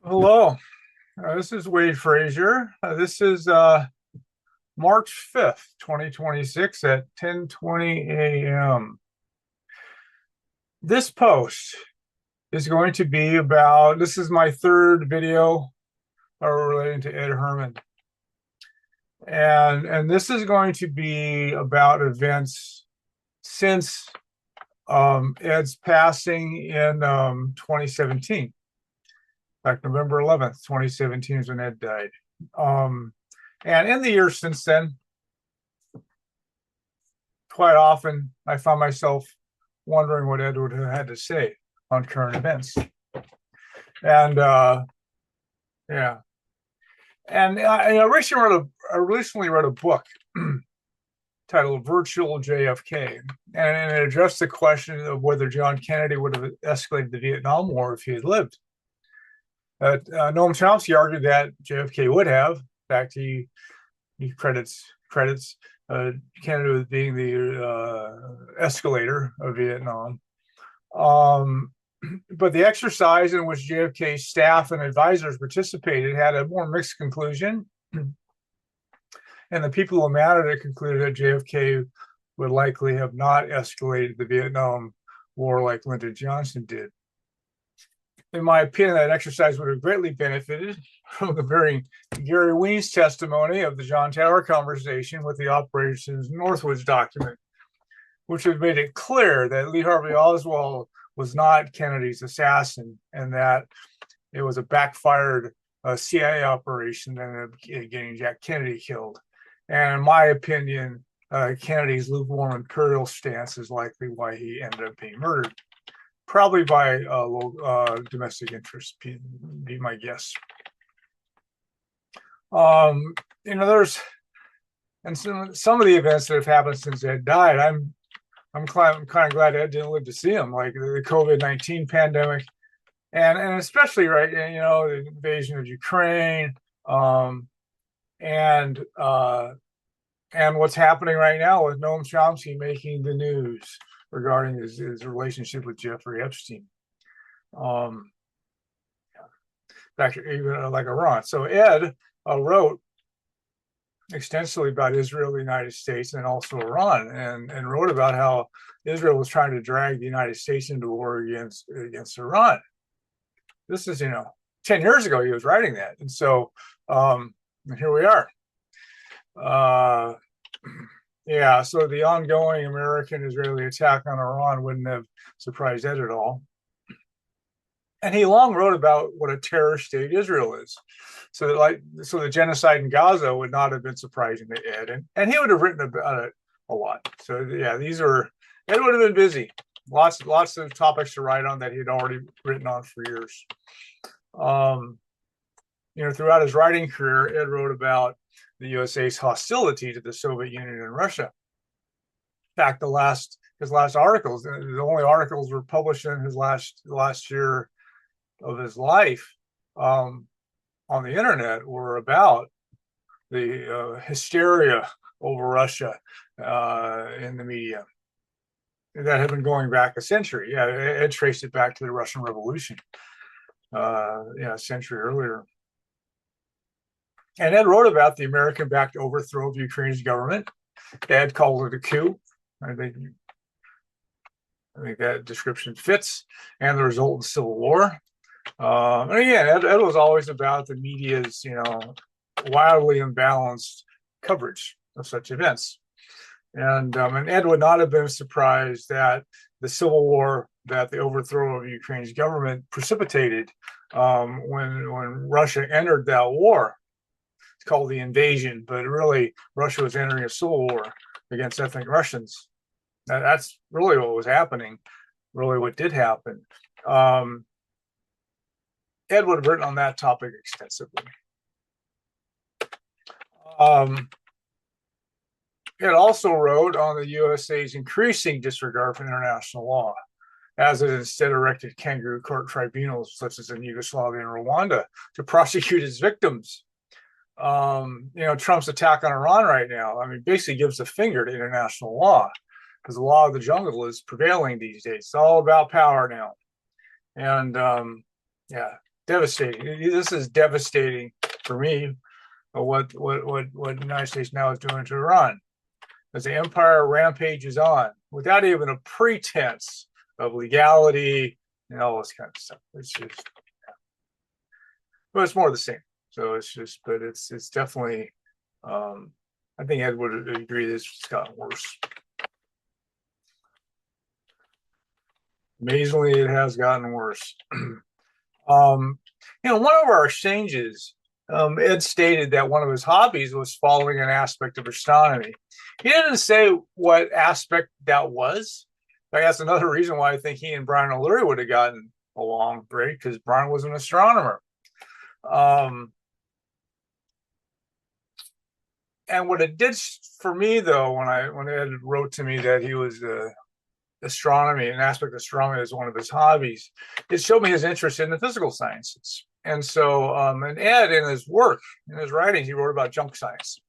Hello, this is Wade Frazier. This is March 5th, 2026 at 10:20 a.m. This post is going to be about, this is my third video relating to Ed Herman. And this is going to be about events since Ed's passing in 2017. In fact, November 11th, 2017 is when Ed died. Um, and in the years since then, quite often I found myself wondering what Ed would have had to say on current events. And yeah, and I recently wrote a book titled "Virtual JFK," and it addressed the question of whether John Kennedy would have escalated the Vietnam War if he had lived. Noam Chomsky argued that JFK would have. In fact, he credits Canada with being the escalator of Vietnam. Um, but the exercise in which JFK's staff and advisors participated had a more mixed conclusion. And the people who mattered it concluded that JFK would likely have not escalated the Vietnam War like Lyndon Johnson did. In my opinion, that exercise would have greatly benefited from the very Gary Ween's testimony of the John Tower conversation with the Operations Northwoods document, which would have made it clear that Lee Harvey Oswald was not Kennedy's assassin and that it was a backfired CIA operation that ended up getting Jack Kennedy killed. And in my opinion, Kennedy's lukewarm imperial stance is likely why he ended up being murdered. Probably by domestic interests, be my guess. There's and some of the events that have happened since Ed died. I'm kind of glad Ed didn't live to see them, like the COVID-19 pandemic, and especially the invasion of Ukraine, and what's happening right now with Noam Chomsky making the news regarding his relationship with Jeffrey Epstein. Back even like Iran. So Ed wrote extensively about Israel, the United States, and also Iran, and wrote about how Israel was trying to drag the United States into war against Iran. This is 10 years ago he was writing that, and so and here we are. Yeah, so the ongoing American-Israeli attack on Iran wouldn't have surprised Ed at all. And he long wrote about what a terror state Israel is. So the genocide in Gaza would not have been surprising to Ed. And he would have written about it a lot. So yeah, Ed would have been busy. Lots of topics to write on that he'd already written on for years. Throughout his writing career, Ed wrote about the USA's hostility to the Soviet Union and Russia. In fact, his last articles, the only articles were published in his last year of his life on the internet, were about the hysteria over Russia in the media that had been going back a century. Yeah, Ed traced it back to the Russian Revolution, a century earlier. And Ed wrote about the American-backed overthrow of Ukraine's government. Ed called it a coup. I think that description fits, and the resultant civil war. And again, Ed was always about the media's, wildly imbalanced coverage of such events. And Ed would not have been surprised that the civil war that the overthrow of Ukraine's government precipitated when Russia entered that war. It's called the invasion, but really Russia was entering a civil war against ethnic Russians. That's really what was happening, really what did happen. Ed would have written on that topic extensively. Ed also wrote on the USA's increasing disregard for international law, as it instead erected kangaroo court tribunals, such as in Yugoslavia and Rwanda, to prosecute its victims. Trump's attack on Iran right now, basically gives a finger to international law, because the law of the jungle is prevailing these days. It's all about power now. And devastating. This is devastating for me. What the United States now is doing to Iran, as the empire rampages on without even a pretense of legality and all this kind of stuff. It's just, but it's more the same. So it's just, but it's definitely. I think Ed would agree that it's gotten worse. Amazingly, it has gotten worse. One of our exchanges, Ed stated that one of his hobbies was following an aspect of astronomy. He didn't say what aspect that was. That's another reason why I think he and Brian O'Leary would have gotten along great, because Brian was an astronomer. And what it did for me, though, when Ed wrote to me that he was astronomy, an aspect of astronomy is one of his hobbies, it showed me his interest in the physical sciences. And so, and Ed, in his work, in his writings, he wrote about junk science.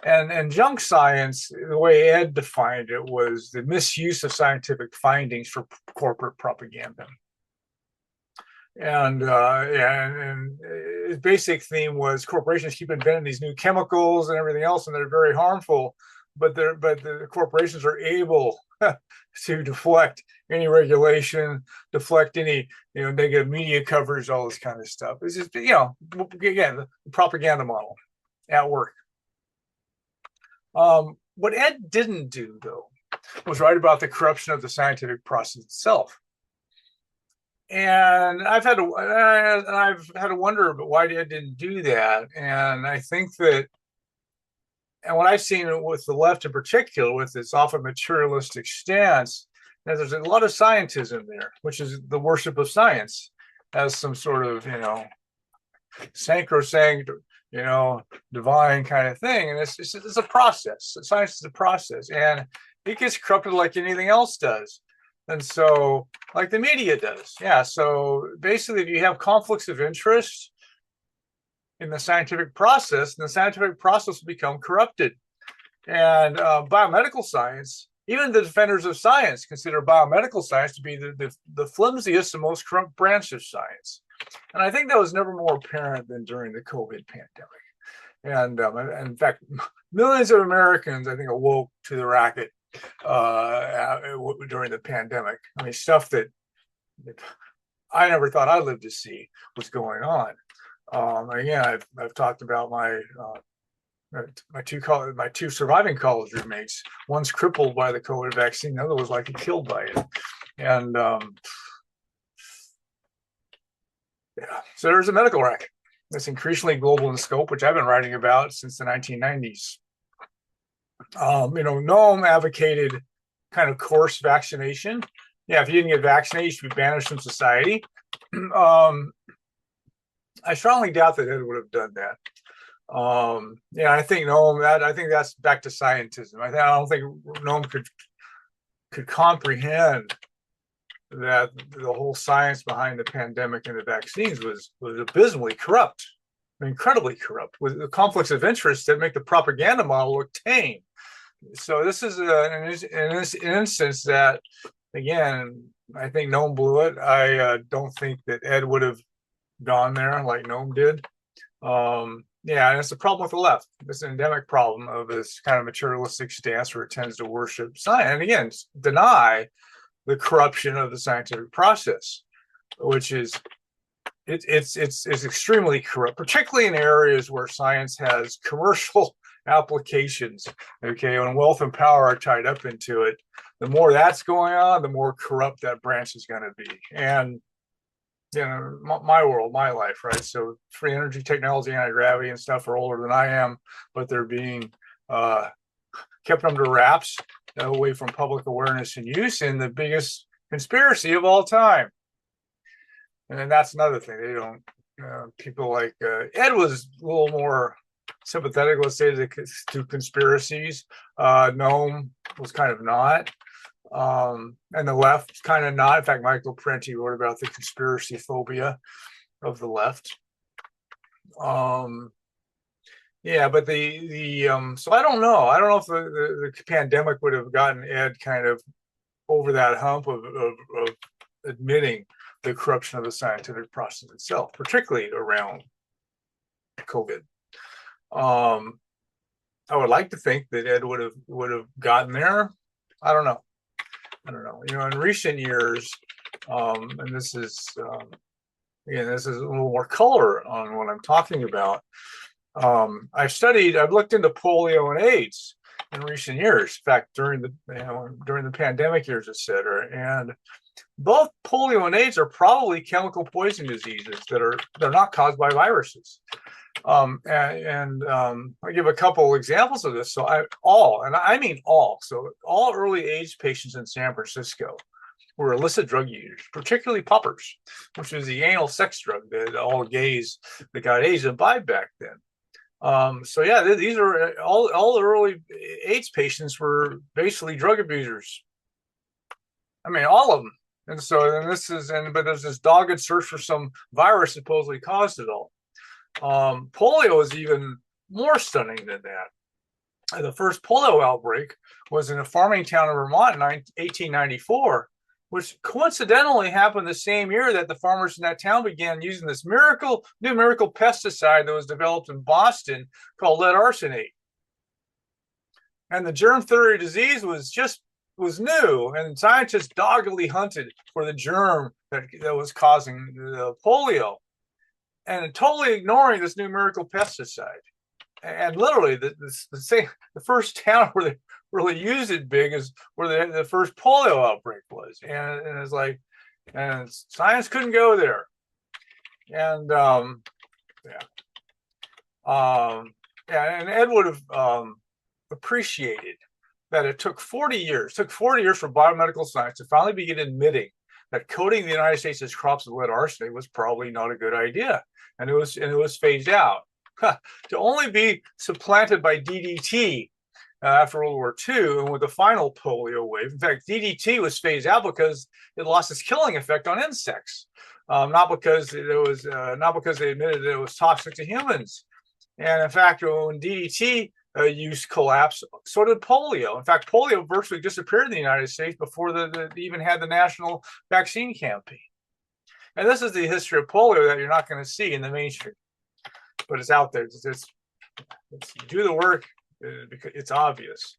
And junk science, the way Ed defined it, was the misuse of scientific findings for corporate propaganda. And his basic theme was corporations keep inventing these new chemicals and everything else, and they're very harmful. But the corporations are able to deflect any regulation, deflect any negative media coverage, all this kind of stuff. It's just again the propaganda model at work. What Ed didn't do, though, was write about the corruption of the scientific process itself. And I've had to wonder, but why Ed didn't do that? And I think that, and what I've seen with the left in particular, with its often materialistic stance, that there's a lot of scientism there, which is the worship of science as some sort of sacrosanct, divine kind of thing. And it's a process. Science is a process, and it gets corrupted like anything else does. And so, like the media does. Yeah. So basically, if you have conflicts of interest in the scientific process, then the scientific process will become corrupted. And biomedical science, even the defenders of science consider biomedical science to be the flimsiest and most corrupt branch of science. And I think that was never more apparent than during the COVID pandemic. And in fact, millions of Americans, I think, awoke to the racket during the pandemic. I mean, stuff that I never thought I'd live to see was going on. Again, I've talked about my two surviving college roommates. One's crippled by the COVID vaccine, the other was likely killed by it. And so there's a medical racket that's increasingly global in scope, which I've been writing about since the 1990s. Noam advocated kind of coarse vaccination. Yeah, if you didn't get vaccinated, you should be banished from society. I strongly doubt that Ed would have done that. I think Noam. I think that's back to scientism. I don't think Noam could comprehend that the whole science behind the pandemic and the vaccines was abysmally corrupt, incredibly corrupt, with the conflicts of interest that make the propaganda model look tame. So this is an instance that, again, I think Noam blew it. I don't think that Ed would have gone there like Noam did. And it's a problem with the left. It's an endemic problem of this kind of materialistic stance where it tends to worship science and, again, deny the corruption of the scientific process, which is it's extremely corrupt, particularly in areas where science has commercial applications. Okay, when wealth and power are tied up into it, the more that's going on, the more corrupt that branch is going to be. And my world, my life, right? So free energy technology, anti-gravity and stuff are older than I am, but they're being kept under wraps, away from public awareness and use, in the biggest conspiracy of all time. And then that's another thing. They don't, people like Ed was a little more sympathetic, let's say, to conspiracies. Noam was kind of not. And the left kind of not. In fact, Michael Prenti wrote about the conspiracy phobia of the left. But so I don't know. I don't know if the pandemic would have gotten Ed kind of over that hump of admitting the corruption of the scientific process itself, particularly around COVID. I would like to think that Ed would have gotten there. I don't know. In recent years, and this is again, this is a little more color on what I'm talking about. I've looked into polio and AIDS in recent years. In fact, during the pandemic years, etc. And both polio and AIDS are probably chemical poison diseases they're not caused by viruses. I give a couple examples of this. So I mean all. So all early AIDS patients in San Francisco were illicit drug users, particularly poppers, which was the anal sex drug that all gays that got AIDS imbibed back then. So yeah, these are all the early AIDS patients were basically drug abusers. I mean, all of them. And so, but there's this dogged search for some virus supposedly caused it all. Polio is even more stunning than that. The first polio outbreak was in a farming town in Vermont in 1894, which coincidentally happened the same year that the farmers in that town began using this new miracle pesticide that was developed in Boston called lead arsenate. And the germ theory disease was new, and scientists doggedly hunted for the germ that was causing the polio, and totally ignoring this new miracle pesticide. And literally, the first town where they really used it big is where the first polio outbreak was, and it's like, and science couldn't go there, and and Ed would have appreciated that it took 40 years. It took 40 years for biomedical science to finally begin admitting that coating the United States' crops with lead arsenate was probably not a good idea, and it was phased out to only be supplanted by DDT after World War II, and with the final polio wave. In fact, DDT was phased out because it lost its killing effect on insects, not because they admitted that it was toxic to humans. And in fact, when DDT use collapsed, so did polio. In fact, polio virtually disappeared in the United States before they even had the national vaccine campaign. And this is the history of polio that you're not going to see in the mainstream, but it's out there. It's do the work because it's obvious.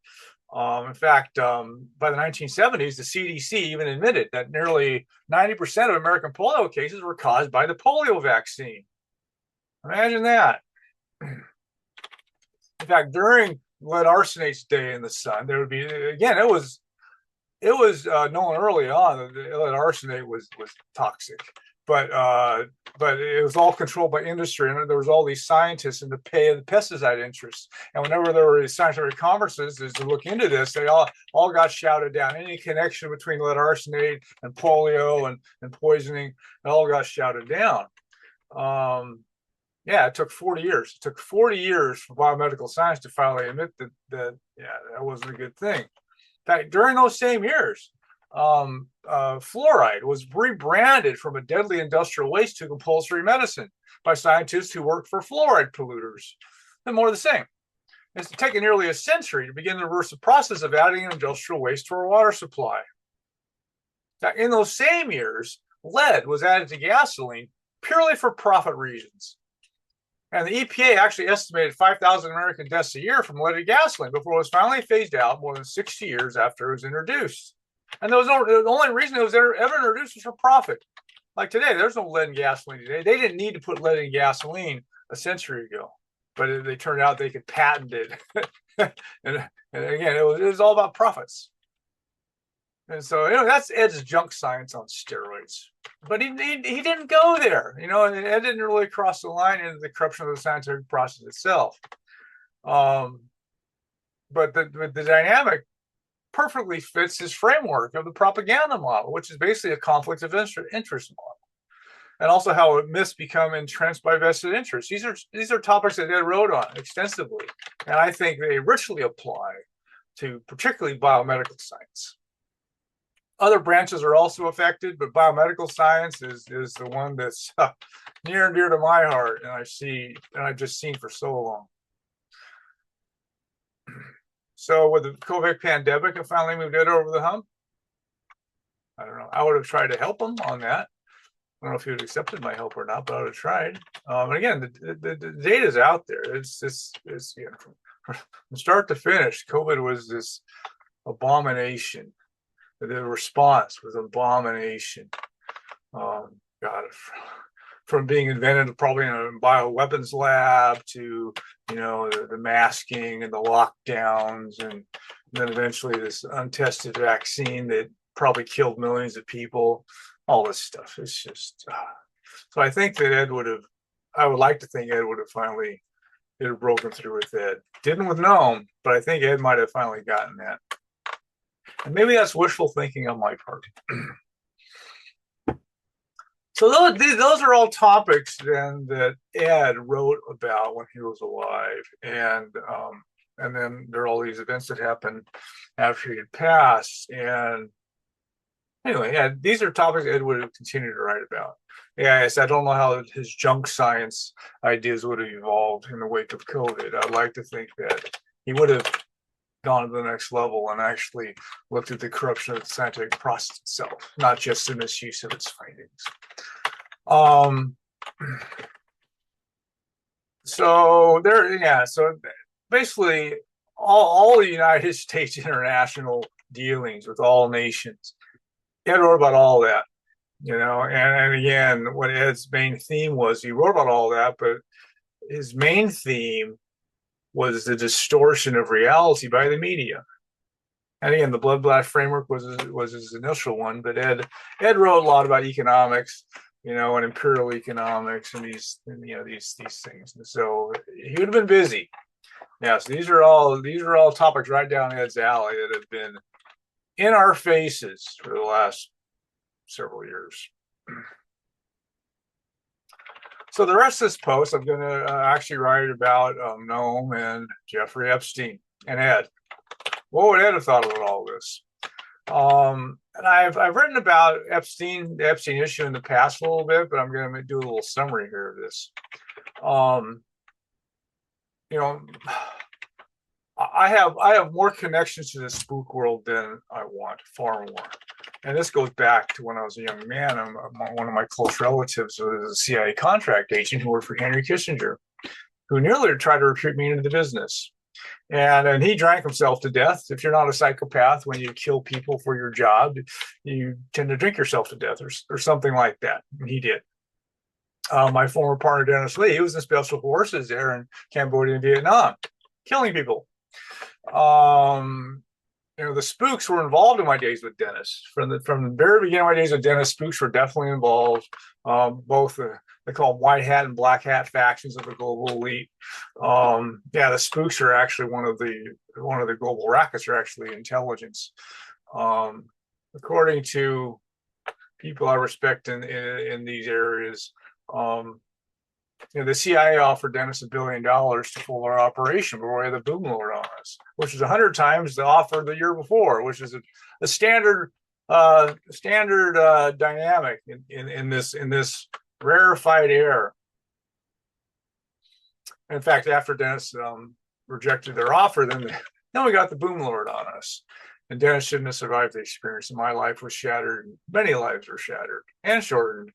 In fact, by the 1970s, the CDC even admitted that nearly 90% of American polio cases were caused by the polio vaccine. Imagine that. In fact, during lead arsenate's day in the sun, there would be, again, it was known early on that lead arsenate was toxic, but it was all controlled by industry, and there was all these scientists in the pay of the pesticide interests. And whenever there were scientific conferences to look into this, they all got shouted down. Any connection between lead arsenate and polio and poisoning, it all got shouted down. Yeah, it took 40 years. It took 40 years for biomedical science to finally admit that wasn't a good thing. In fact, during those same years, fluoride was rebranded from a deadly industrial waste to compulsory medicine by scientists who worked for fluoride polluters. And more of the same. It's taken nearly a century to begin the reversible process of adding industrial waste to our water supply. Now, in those same years, lead was added to gasoline purely for profit reasons. And the EPA actually estimated 5,000 American deaths a year from leaded gasoline before it was finally phased out more than 60 years after it was introduced. And the only reason it was ever introduced was for profit. Like today, there's no lead in gasoline today. They didn't need to put lead in gasoline a century ago, but they turned out they could patent it. and again, it was all about profits. And so, that's Ed's junk science on steroids. But he didn't go there, and Ed didn't really cross the line into the corruption of the scientific process itself. But the dynamic perfectly fits his framework of the propaganda model, which is basically a conflict of interest model. And also how myths become entrenched by vested interests. These are topics that Ed wrote on extensively. And I think they richly apply to particularly biomedical science. Other branches are also affected, but biomedical science is the one that's near and dear to my heart, and I've just seen for so long. So with the COVID pandemic, I finally moved Ed over the hump. I don't know. I would have tried to help him on that, don't know if he would have accepted my help or not, but I would have tried. And again, the data is out there. It's from start to finish, COVID was this abomination. The response was abomination. God, from being invented probably in a bioweapons lab to, the masking and the lockdowns, and then eventually this untested vaccine that probably killed millions of people. All this stuff. It's just so I think that I would like to think Ed would have finally broken through with Ed. Didn't with Noam, but I think Ed might have finally gotten that. And maybe that's wishful thinking on my part. So those are all topics then that Ed wrote about when he was alive, and then there are all these events that happened after he had passed. And anyway, yeah, these are topics Ed would have continued to write about. Yeah, I don't know how his junk science ideas would have evolved in the wake of COVID. I'd like to think that he would have gone to the next level and actually looked at the corruption of the scientific process itself, not just the misuse of its findings. So basically all the United States international dealings with all nations, Ed wrote about all that, and again, what Ed's main theme was, he wrote about all that, but his main theme was the distortion of reality by the media. And again, the blood blast framework was his initial one, but Ed wrote a lot about economics, and imperial economics, and these things. And so he would have been busy. Yeah, so these are all topics right down Ed's alley that have been in our faces for the last several years. So the rest of this post, I'm going to actually write about Noam and Jeffrey Epstein and Ed. What would Ed have thought about all this? And I've written about the Epstein issue in the past a little bit, but I'm going to do a little summary here of this. I have more connections to the spook world than I want, far more. And this goes back to when I was a young man. One of my close relatives was a CIA contract agent who worked for Henry Kissinger, who nearly tried to recruit me into the business. And he drank himself to death. If you're not a psychopath, when you kill people for your job, you tend to drink yourself to death or something like that. And he did. My former partner, Dennis Lee, he was in special forces there in Cambodia and Vietnam, killing people. The spooks were involved in my days with Dennis. From the very beginning of my days with Dennis, spooks were definitely involved. Both they call them white hat and black hat factions of the global elite. The spooks are actually one of the global rackets are actually intelligence. According to people I respect in these areas, the CIA offered Dennis $1 billion to fool our operation before we had the boom lord on us, which is 100 times the offer the year before, which is a standard dynamic in this rarefied air. In fact, after Dennis rejected their offer, then we got the boom lord on us. And Dennis shouldn't have survived the experience. And my life was shattered. Many lives were shattered and shortened.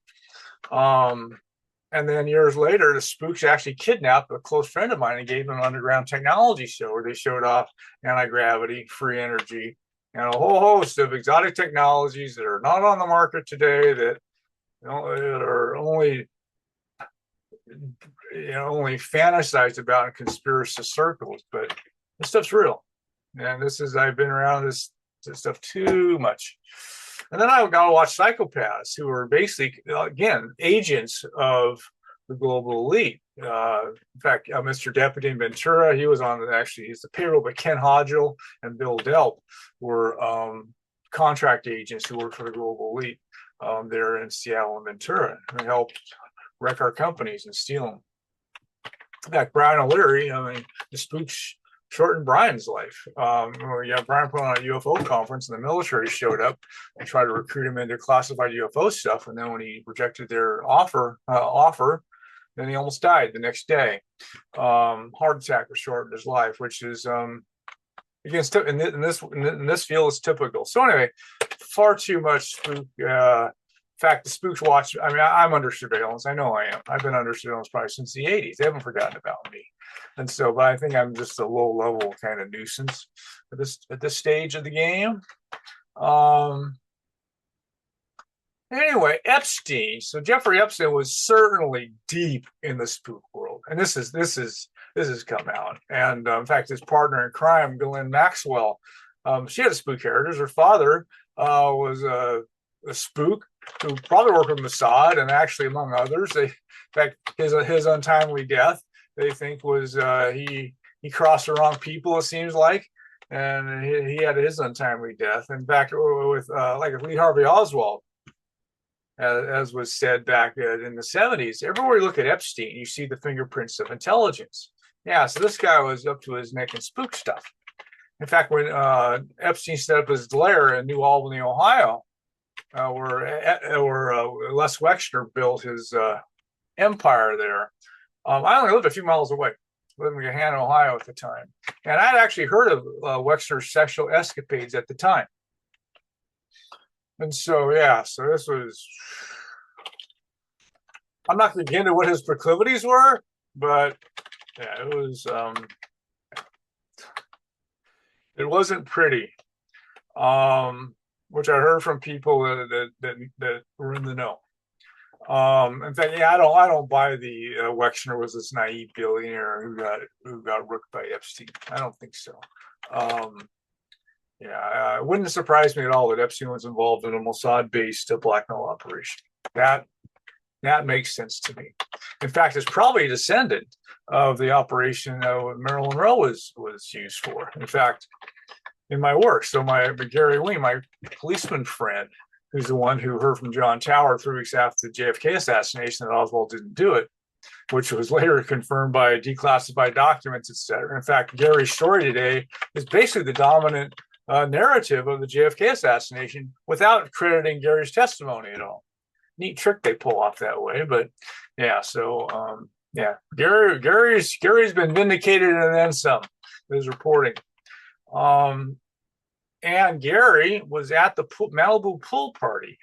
And then years later, the spooks actually kidnapped a close friend of mine and gave him an underground technology show where they showed off anti-gravity, free energy, and a whole host of exotic technologies that are not on the market today, that are only fantasized about in conspiracy circles. But this stuff's real. And I've been around this stuff too much. And then I got to watch psychopaths who are basically, again, agents of the global elite. In fact, Mr. Deputy Ventura, he's the payroll, but Ken Hodgel and Bill Delp were contract agents who worked for the global elite there in Seattle and Ventura, who helped wreck our companies and steal them. In fact, Brian O'Leary, the spooks shortened Brian's life. Brian put on a UFO conference and the military showed up and tried to recruit him into classified UFO stuff. And then when he rejected their offer, then he almost died the next day. Heart attack was shortened his life, which is in this field is typical. So anyway, far too much spook fact, the spooks watch. I mean, I'm under surveillance. I know I am. I've been under surveillance probably since the '80s. They haven't forgotten about me, and so. But I think I'm just a low level kind of nuisance at this stage of the game. Anyway, Epstein. So Jeffrey Epstein was certainly deep in the spook world, and this has come out. And in fact, his partner in crime, Ghislaine Maxwell, she had a spook heritage. Her father was a spook who probably worked with Mossad, and actually, among others, in fact, his untimely death, they think was he crossed the wrong people. It seems like. And he had his untimely death. In fact, with like Lee Harvey Oswald, as was said back in the '70s, everywhere you look at Epstein, you see the fingerprints of intelligence. Yeah, so this guy was up to his neck in spook stuff. In fact, when Epstein set up his lair in New Albany, Ohio, where Les Wexner built his empire there, I only lived a few miles away, living in Gahanna, Ohio at the time. And I'd actually heard of Wexner's sexual escapades at the time. And so, yeah, so this was, I'm not going to get into what his proclivities were, but yeah, it wasn't pretty, which I heard from people that were in the know. In fact, yeah, I don't buy the Wexner was this naive billionaire who got rooked by Epstein. I don't think so. Yeah, it wouldn't surprise me at all that Epstein was involved in a Mossad-based blackmail operation. That makes sense to me. In fact, it's probably a descendant of the operation Marilyn Monroe was used for. In fact, in my work, so my Gary Wing, my policeman friend, who's the one who heard from John Tower 3 weeks after the JFK assassination that Oswald didn't do it, which was later confirmed by declassified documents, etc. In fact, Gary's story today is basically the dominant narrative of the JFK assassination without crediting Gary's testimony at all. Neat trick they pull off that way, but yeah. So yeah, Gary's been vindicated and then some. His reporting, and Gary was at the Malibu pool party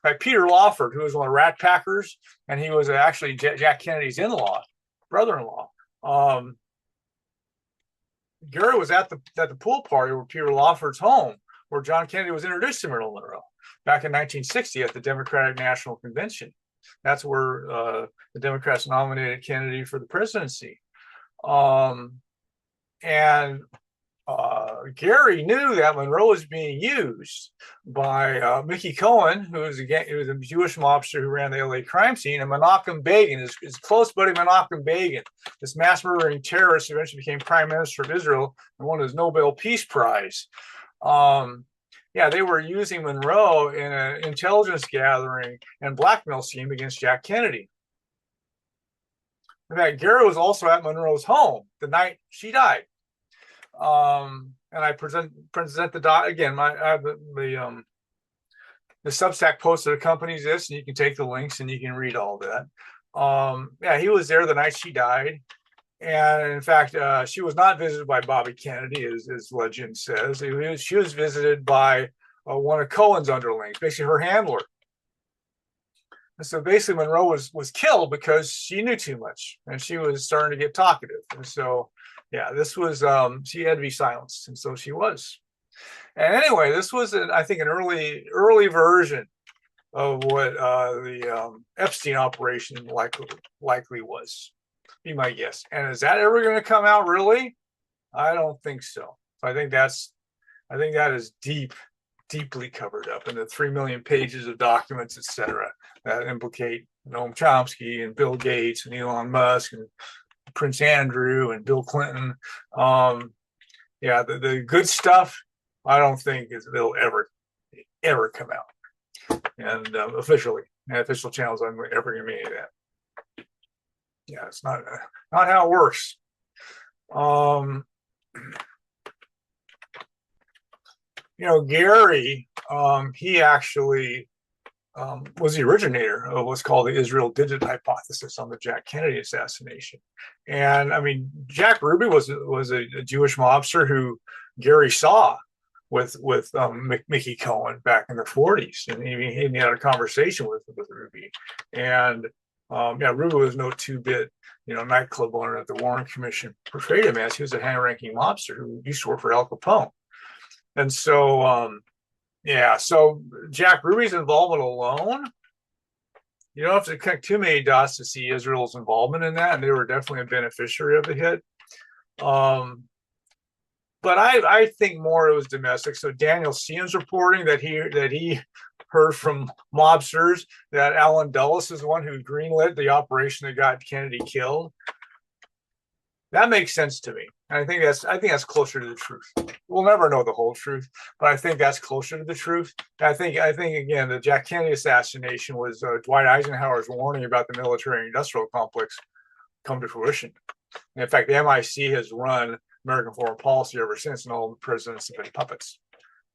by Peter Lawford, who was one of the Rat Packers, and he was actually Jack Kennedy's brother-in-law. Gary was at the pool party where Peter Lawford's home, where John Kennedy was introduced to Marilyn Monroe back in 1960 at the Democratic National Convention. That's where the Democrats nominated Kennedy for the presidency. And Gary knew that Monroe was being used by Mickey Cohen, who was a Jewish mobster who ran the LA crime scene, and Menachem Begin, his close buddy Menachem Begin, this mass murdering terrorist who eventually became prime minister of Israel and won his Nobel Peace Prize. Yeah, they were using Monroe in an intelligence gathering and blackmail scheme against Jack Kennedy. In fact, Gary was also at Monroe's home the night she died. And I present the dot again. I have the Substack post that accompanies this, and you can take the links and you can read all that. Yeah, he was there the night she died, and in fact, she was not visited by Bobby Kennedy, as legend says. She was visited by one of Cohen's underlings, basically her handler. And so basically, Monroe was killed because she knew too much, and she was starting to get talkative, and so. Yeah, this was, she had to be silenced, and so she was. And anyway, this was, I think, an early version of what the Epstein operation likely was, be my guess. And is that ever going to come out, really? I don't think so. I think that is deeply covered up in the 3 million pages of documents, etc., that implicate Noam Chomsky and Bill Gates and Elon Musk and Prince Andrew and Bill Clinton. Yeah, the good stuff, I don't think it'll ever come out. And officially, official channels, I'm ever going to make that. Yeah, it's not how it works. Gary, he actually was the originator of what's called the Israel Digit hypothesis on the Jack Kennedy assassination. And I mean, Jack Ruby was a Jewish mobster who Gary saw Mickey Cohen back in the 40s, and he had a conversation with Ruby, and Ruby was no two-bit nightclub owner that the Warren Commission portrayed him as. He was a high-ranking mobster who used to work for Al Capone, and so so Jack Ruby's involvement alone, you don't have to connect too many dots to see Israel's involvement in that, and they were definitely a beneficiary of the hit. But I think more it was domestic. So Daniel Seaham's reporting that he heard from mobsters that Alan Dulles is the one who greenlit the operation that got Kennedy killed. That makes sense to me. And I think that's closer to the truth. We'll never know the whole truth, but I think that's closer to the truth. And I think again, the Jack Kennedy assassination was Dwight Eisenhower's warning about the military-industrial complex come to fruition. And in fact, the MIC has run American foreign policy ever since, and all the presidents have been puppets.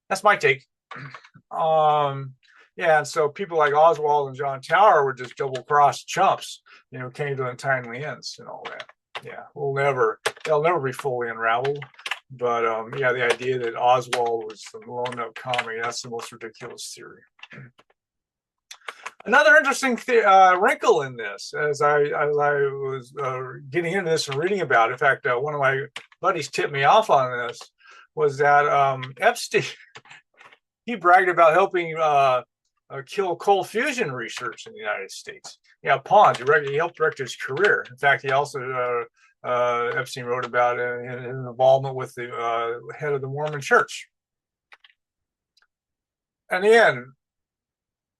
That's my take. And so people like Oswald and John Tower were just double-crossed chumps, came to untimely ends and all that. Yeah, they'll never be fully unraveled. But the idea that Oswald was the blown-up commie, that's the most ridiculous theory. Another interesting wrinkle in this, as I was getting into this and reading about it, in fact, one of my buddies tipped me off on this, was that Epstein, he bragged about helping kill cold fusion research in the United States. Yeah, Pons, he helped direct his career. In fact, he also, Epstein wrote about his involvement with the head of the Mormon Church. And again,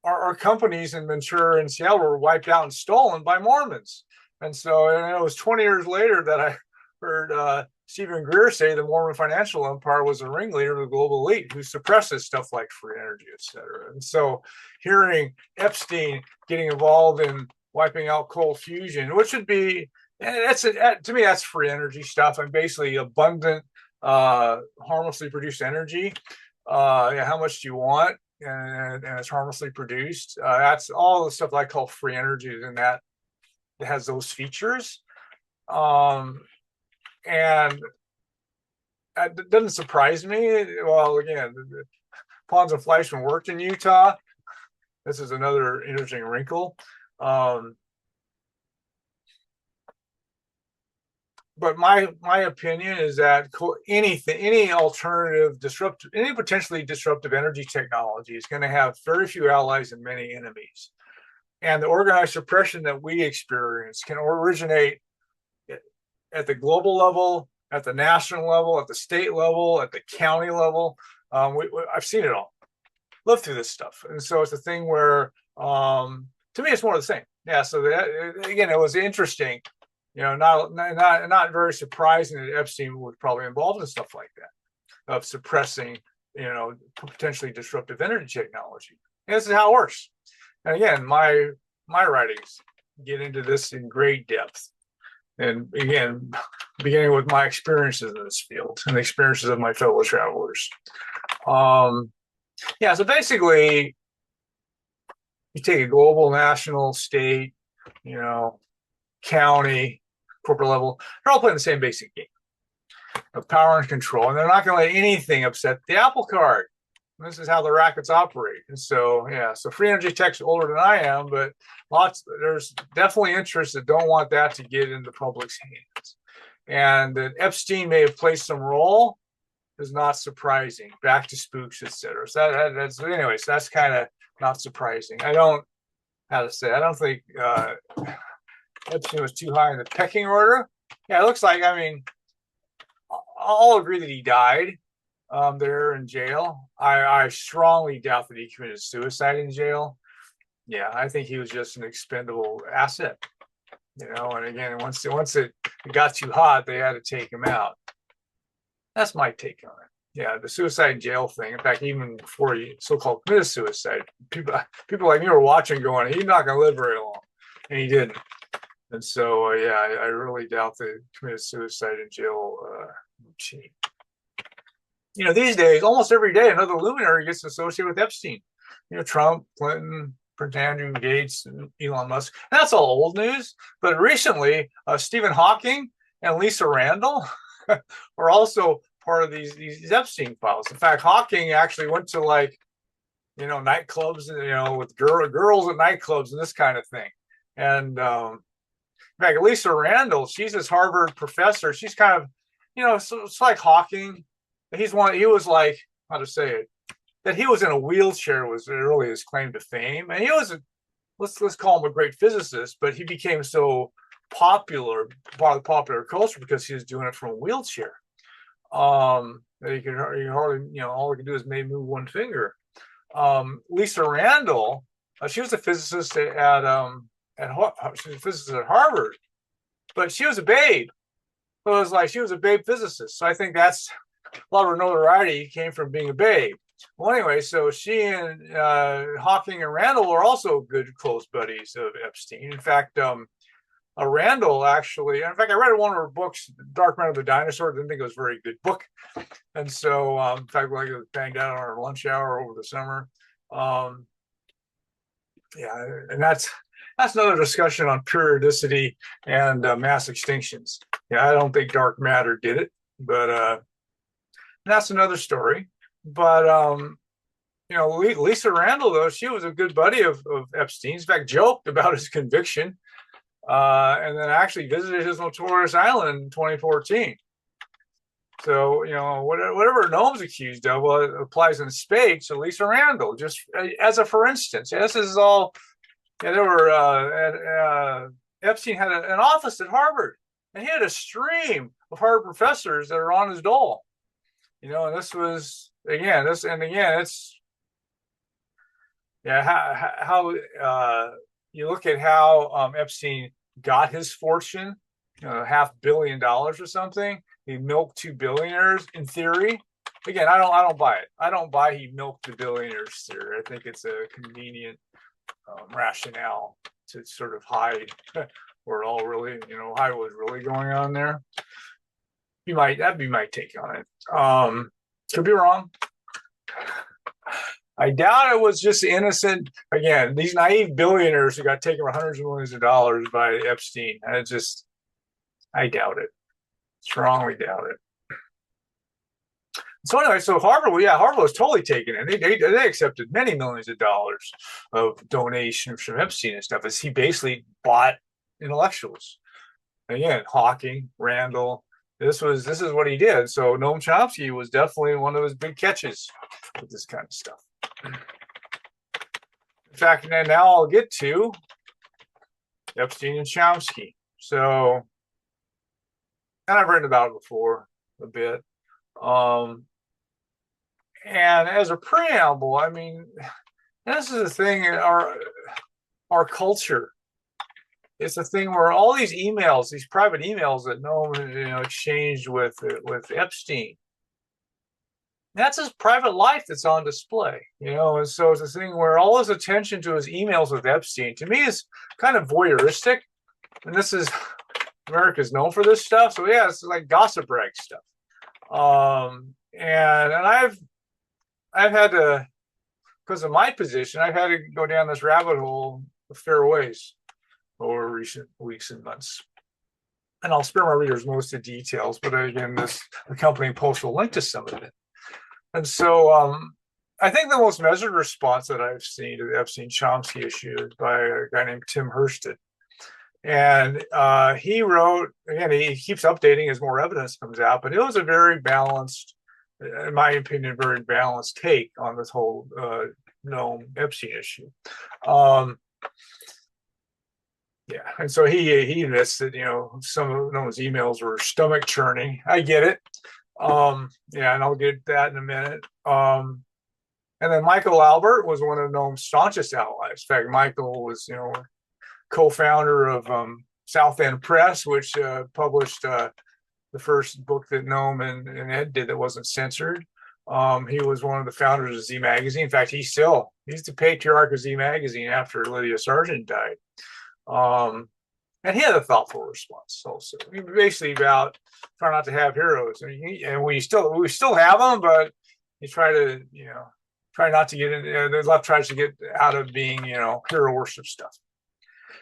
our companies in Ventura and Seattle were wiped out and stolen by Mormons. And so it was 20 years later that I heard Stephen Greer say the Mormon financial empire was a ringleader of the global elite who suppresses stuff like free energy, et cetera. And so hearing Epstein getting involved in wiping out cold fusion, which would be, to me, that's free energy stuff, and basically abundant, harmlessly produced energy. How much do you want? And it's harmlessly produced. That's all the stuff I call free energy, and that it has those features. And it doesn't surprise me. Well, again, Pons and Fleischman worked in Utah. This is another interesting wrinkle. But my opinion is that any alternative disruptive, any potentially disruptive energy technology is going to have very few allies and many enemies. And the organized suppression that we experience can originate at the global level, at the national level, at the state level, at the county level. I've seen it all. Lived through this stuff, and so it's a thing where, to me, it's more of the same. Yeah. So again, it was interesting. Not very surprising that Epstein was probably involved in stuff like that, of suppressing, potentially disruptive energy technology. And this is how it works. And again, my writings get into this in great depth. And again, beginning with my experiences in this field and the experiences of my fellow travelers. So basically, you take a global, national, state, county, corporate level, they're all playing the same basic game of power and control, and they're not going to let anything upset the apple cart. And this is how the rackets operate. And so, so free energy tech's older than I am, but there's definitely interests that don't want that to get into the public's hands. And that Epstein may have played some role is not surprising. Back to spooks, etc. So that's kind of not surprising. I don't think Epstein was too high in the pecking order. Yeah, it looks like, I'll agree that he died there in jail. I strongly doubt that he committed suicide in jail. Yeah, I think he was just an expendable asset. And again, once it got too hot, they had to take him out. That's my take on it. Yeah, the suicide in jail thing. In fact, even before he so-called committed suicide, people like me were watching going, he's not going to live very long. And he didn't. And so, I really doubt they committed suicide in jail. These days, almost every day, another luminary gets associated with Epstein. Trump, Clinton, Prince Andrew, Gates, and Elon Musk. And that's all old news. But recently, Stephen Hawking and Lisa Randall are also part of these Epstein files. In fact, Hawking actually went to like, nightclubs, with girls at nightclubs and this kind of thing. And in fact, Lisa Randall, she's this Harvard professor. She's kind of, it's like Hawking. He was like, how to say it, that he was in a wheelchair was really his claim to fame. And he was, let's call him a great physicist, but he became so popular, part of the popular culture because he was doing it from a wheelchair. He hardly, all he could do is maybe move one finger. Lisa Randall, she was a physicist she was a physicist at Harvard, but she was a babe. So it was like she was a babe physicist. So I think that's a lot of her notoriety came from being a babe. Well, anyway, so she and Hawking and Randall were also good close buddies of Epstein. In fact, Randall actually, in fact, I read one of her books, Dark Matter of the Dinosaur. Didn't think it was a very good book. And so, in fact, like it banged out on our lunch hour over the summer. And that's another discussion on periodicity and mass extinctions. Yeah, I don't think dark matter did it, but that's another story. But Lisa Randall, though, she was a good buddy of Epstein's. In fact, joked about his conviction, and then actually visited his notorious island in 2014. So, whatever Noam's accused of, well, it applies in spades to Lisa Randall, just as a for instance. Yeah, this is all, there were, Epstein had an office at Harvard, and he had a stream of Harvard professors that are on his dole. And this was, it's, how you look at how Epstein got his fortune, $500 million or something. He milked 2 billionaires in theory. Again, I don't buy it. I don't buy he milked the billionaires theory. I think it's a convenient rationale to sort of hide where it all really, hide what's really going on there. That'd be my take on it. Could be wrong. I doubt it was just innocent. Again, these naive billionaires who got taken for hundreds of millions of dollars by Epstein. I doubt it. Strongly doubt it. So anyway, Harvard was totally taken in. They accepted many millions of dollars of donations from Epstein and stuff as he basically bought intellectuals. Again, Hawking, Randall. This is what he did. So Noam Chomsky was definitely one of his big catches with this kind of stuff. In fact, now I'll get to Epstein and Chomsky. So, and I've written about it before a bit. And as a preamble, I mean, this is the thing in our culture. It's a thing where all these emails, these private emails that Noam exchanged with Epstein, that's his private life that's on display, and so it's a thing where all his attention to his emails with Epstein, to me, is kind of voyeuristic. And this is, America's known for this stuff. So yeah, it's like gossip rag stuff. And I've had to, because of my position, I've had to go down this rabbit hole a fair ways over recent weeks and months. And I'll spare my readers most of the details, but again, the accompanying post will link to some of it. And so I think the most measured response that I've seen to the Epstein-Chomsky issue is by a guy named Tim Hursted. And he wrote, again, he keeps updating as more evidence comes out, but it was a very balanced, in my opinion, very balanced take on this whole Noam Epstein issue. And so he admits that, some of Noam's emails were stomach churning. I get it. And I'll get that in a minute. And then Michael Albert was one of Noam's staunchest allies. In fact, Michael was, co-founder of South End Press, which published the first book that Noam and Ed did that wasn't censored. He was one of the founders of Z Magazine. In fact, he's the patriarch of Z Magazine after Lydia Sargent died. And he had a thoughtful response also. Basically about try not to have heroes. And we still have them, but you try not to get in. The left tries to get out of being, hero worship stuff.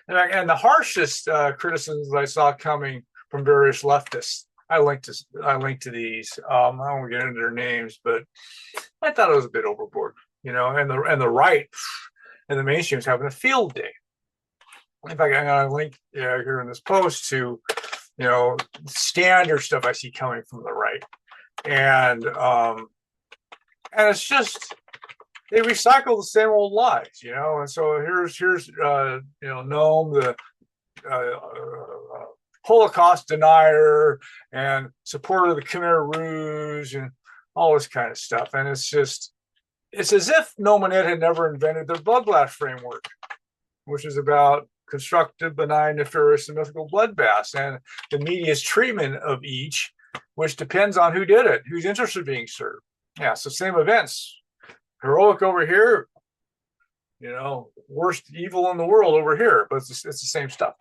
And the harshest criticisms I saw coming from various leftists, I linked to these. I won't get into their names, but I thought it was a bit overboard, and the right and the mainstream is having a field day. In fact, I'm going to link here in this post to standard stuff I see coming from the right, and it's just they recycle the same old lies, And so here's Noam, the Holocaust denier and supporter of the Khmer Rouge and all this kind of stuff. And it's as if Noam and Ed had never invented their blood blast framework, which is about constructive, benign, nefarious, and mythical bloodbaths, and the media's treatment of each, which depends on who did it, whose interests are being served. Yeah, so same events. Heroic over here, worst evil in the world over here, but it's the same stuff.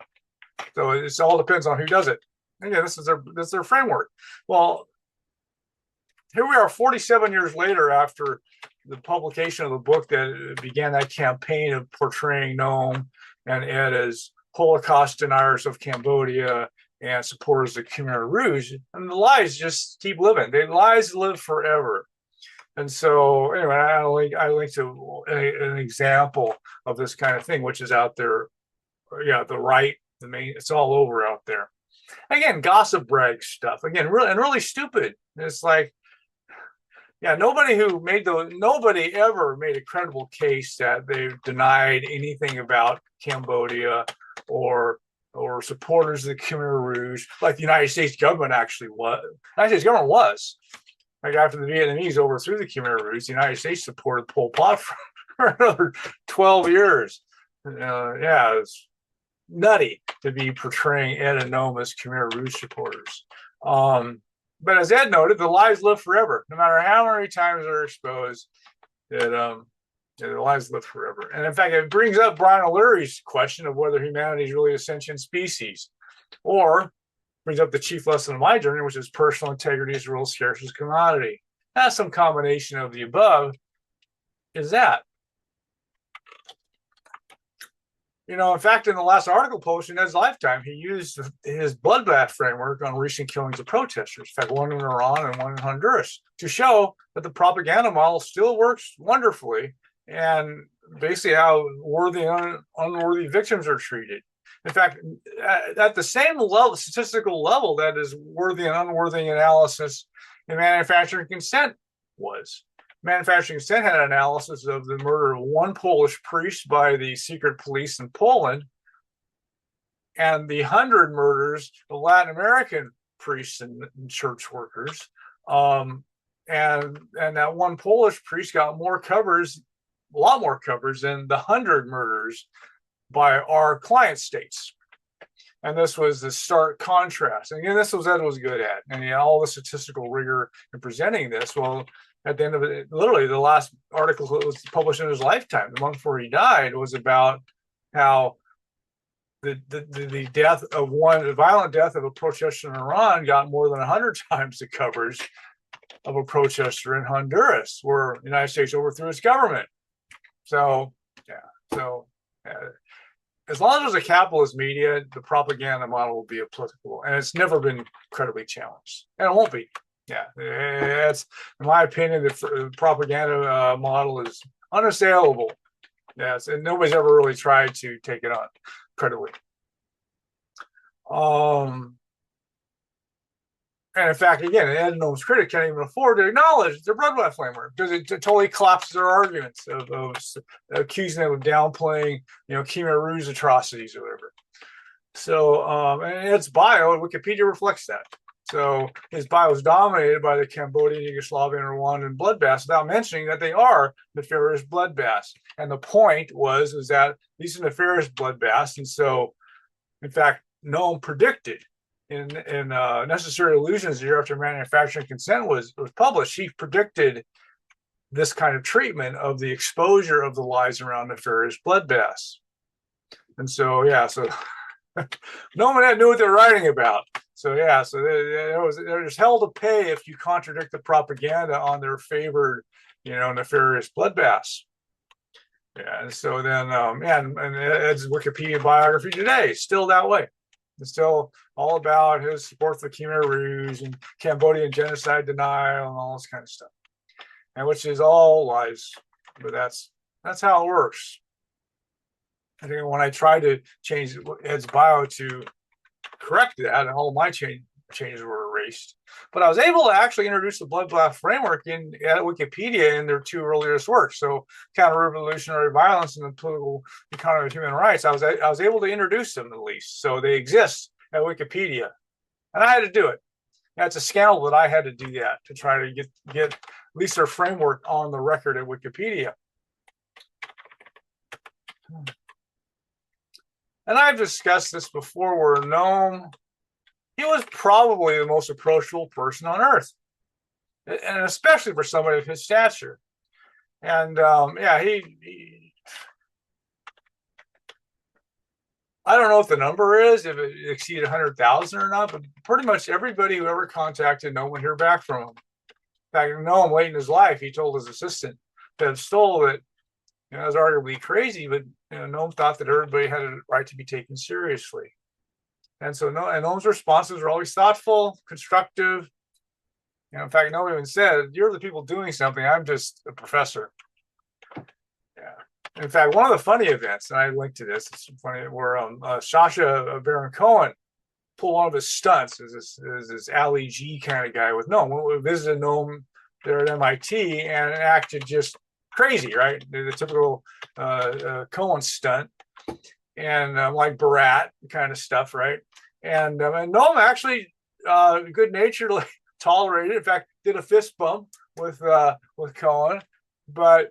So it all depends on who does it. Again, this is their framework. Well, here we are 47 years later after the publication of the book that began that campaign of portraying Noam and Ed as Holocaust deniers of Cambodia and supporters of Khmer Rouge. And the lies just keep living. The lies live forever. And so anyway, I link to an example of this kind of thing, which is out there. Yeah, the right, the main, it's all over out there. Again, gossip brag stuff. Again, really stupid. It's like, yeah, nobody ever made a credible case that they've denied anything about Cambodia or supporters of the Khmer Rouge, like the United States government actually was. The United States government was. Like after the Vietnamese overthrew the Khmer Rouge, the United States supported Pol Pot for another 12 years. Yeah, it's nutty to be portraying Ed and Noam as Khmer Rouge supporters. But as Ed noted, the lies live forever. No matter how many times they're exposed, the lies live forever. And in fact, it brings up Brian O'Leary's question of whether humanity is really a sentient species, or brings up the chief lesson of my journey, which is personal integrity is the world's scarcest commodity. That's some combination of the above. Is that? In fact, in the last article posted in Ed's lifetime, he used his bloodbath framework on recent killings of protesters. In fact, one in Iran and one in Honduras, to show that the propaganda model still works wonderfully, and basically how worthy and unworthy victims are treated. In fact, at the same level, statistical level, that is worthy and unworthy analysis in manufacturing consent was. Manufacturing consent had an analysis of the murder of one Polish priest by the secret police in Poland and the 100 murders of Latin American priests and church workers. And that one Polish priest got more coverage, a lot more coverage than the 100 murders by our client states. And this was the stark contrast. And again, this was Ed was good at. And all the statistical rigor in presenting this. Well, at the end of it, literally the last article that was published in his lifetime, the month before he died, was about how the violent death of a protester in Iran got more than 100 times the coverage of a protester in Honduras, where the United States overthrew its government. So, as long as there's a capitalist media, the propaganda model will be applicable, and it's never been credibly challenged, and it won't be. Yeah, it's, in my opinion, the propaganda model is unassailable. Yes, and nobody's ever really tried to take it on credibly. And in fact, again, Ed and Noam's critic can't even afford to acknowledge their bloodbath framework because it totally collapses their arguments of accusing them of downplaying, Khmer Rouge atrocities or whatever. So, and Ed's bio, Wikipedia reflects that. So his bio is dominated by the Cambodian, Yugoslavian, and Rwandan bloodbaths, without mentioning that they are nefarious bloodbaths. And the point was that these are nefarious bloodbaths, and so, in fact, Noam predicted in Necessary Illusions, the year after Manufacturing Consent was published, he predicted this kind of treatment of the exposure of the lies around nefarious bloodbaths. And so, so no one knew what they're writing about. So there's hell to pay if you contradict the propaganda on their favored, nefarious bloodbaths. Yeah, and so then, and Ed's Wikipedia biography today is still that way. It's still all about his support for the Khmer Rouge and Cambodian genocide denial and all this kind of stuff, and which is all lies. But that's how it works. I think when I tried to change Ed's bio to correct that, and all my changes were erased. But I was able to actually introduce the bloodbath framework at Wikipedia in their two earliest works. So counter-revolutionary violence and the political economy of human rights. I was able to introduce them at least. So they exist at Wikipedia. And I had to do it. That's a scandal that I had to do that to try to get at least their framework on the record at Wikipedia. And I've discussed this before, where Noam, he was probably the most approachable person on earth, and especially for somebody of his stature. And he I don't know if the number is, if it exceeded 100,000 or not, but pretty much everybody who ever contacted Noam would hear back from him. In fact, Noam, late in his life, he told his assistant, Ed Stoll, that it was arguably crazy, but Noam thought that everybody had a right to be taken seriously. And so Noam's responses were always thoughtful, constructive. In fact, Noam even said, "You're the people doing something. I'm just a professor." Yeah. In fact, one of the funny events, and I linked to this, it's funny, where Sacha Baron Cohen pulled one of his stunts as this Ali G kind of guy with Noam. We visited Noam there at MIT and acted just crazy, right? The typical Cohen stunt, and like Barat kind of stuff, right? And Noam actually good-naturedly tolerated. In fact, did a fist bump with Cohen, but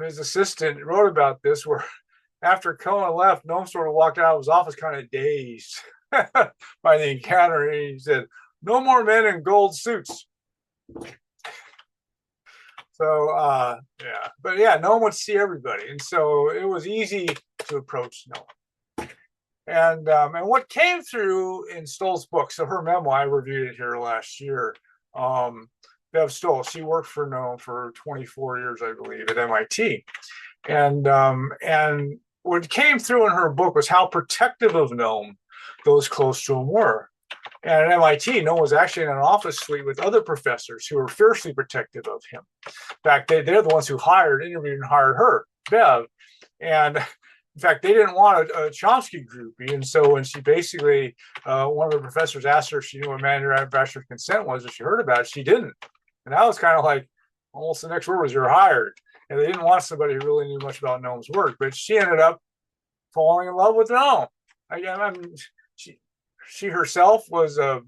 his assistant wrote about this, where after Cohen left, Noam sort of walked out of his office kind of dazed by the encounter. And he said, "No more men in gold suits." So but yeah, Noam would see everybody, and so it was easy to approach Noam. And what came through in Stoll's book, so her memoir, I reviewed it here last year. Bev Stoll, she worked for Noam for 24 years, I believe, at MIT, and what came through in her book was how protective of Noam those close to him were. And at MIT, Noam was actually in an office suite with other professors who were fiercely protective of him. In fact, they're the ones who interviewed and hired her, Bev. And in fact, they didn't want a Chomsky groupie. And so when she basically, one of the professors asked her if she knew what manufactured consent was, if she heard about it, she didn't. And that was kind of like almost the next word was, "You're hired." And they didn't want somebody who really knew much about Noam's work. But she ended up falling in love with Noam. She herself was a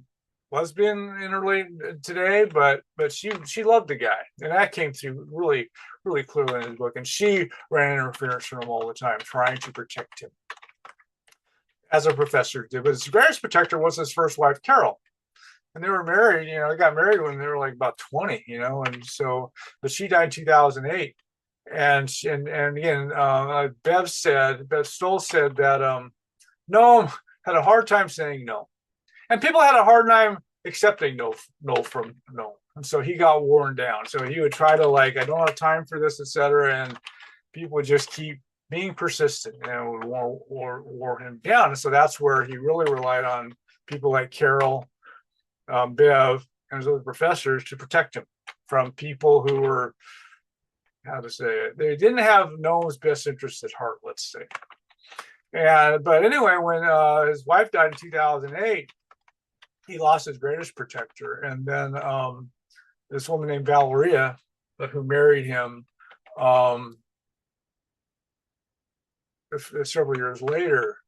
lesbian in her late today, but she loved the guy, and that came through really, really clearly in his book. And she ran interference from him all the time, trying to protect him, as a professor did. But his greatest protector was his first wife, Carol, and they were married. They got married when they were like about 20. And so, but she died in 2008. And again, Bev Stoll said that Noam had a hard time saying no, and people had a hard time accepting no from no, and so he got worn down. So he would try to, like, "I don't have time for this," etc., and people would just keep being persistent and would wore him down. And so that's where he really relied on people like Carol, Bev, and his other professors to protect him from people who were, how to say it, they didn't have Noam's best interests at heart, let's say. But anyway, when his wife died in 2008, he lost his greatest protector. And then this woman named Valeria, who married him several years later.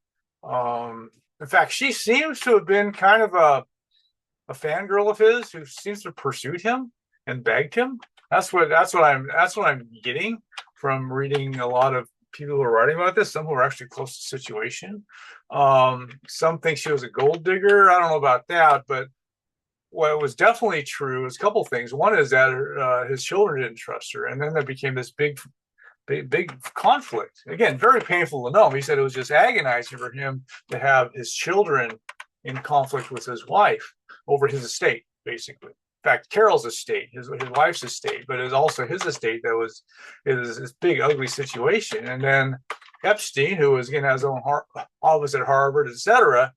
In fact, she seems to have been kind of a fangirl of his, who seems to have pursued him and begged him. That's what I'm getting from reading a lot of people who are writing about this. Some who are actually close to the situation. Some think she was a gold digger. I don't know about that, but what was definitely true is a couple of things. One is that his children didn't trust her, and then there became this big conflict. Again, very painful to know. He said it was just agonizing for him to have his children in conflict with his wife over his estate, basically. In fact, Carol's estate, his wife's estate, but it was also his estate that was this big, ugly situation. And then Epstein, who was, again, has his own office at Harvard, etc.,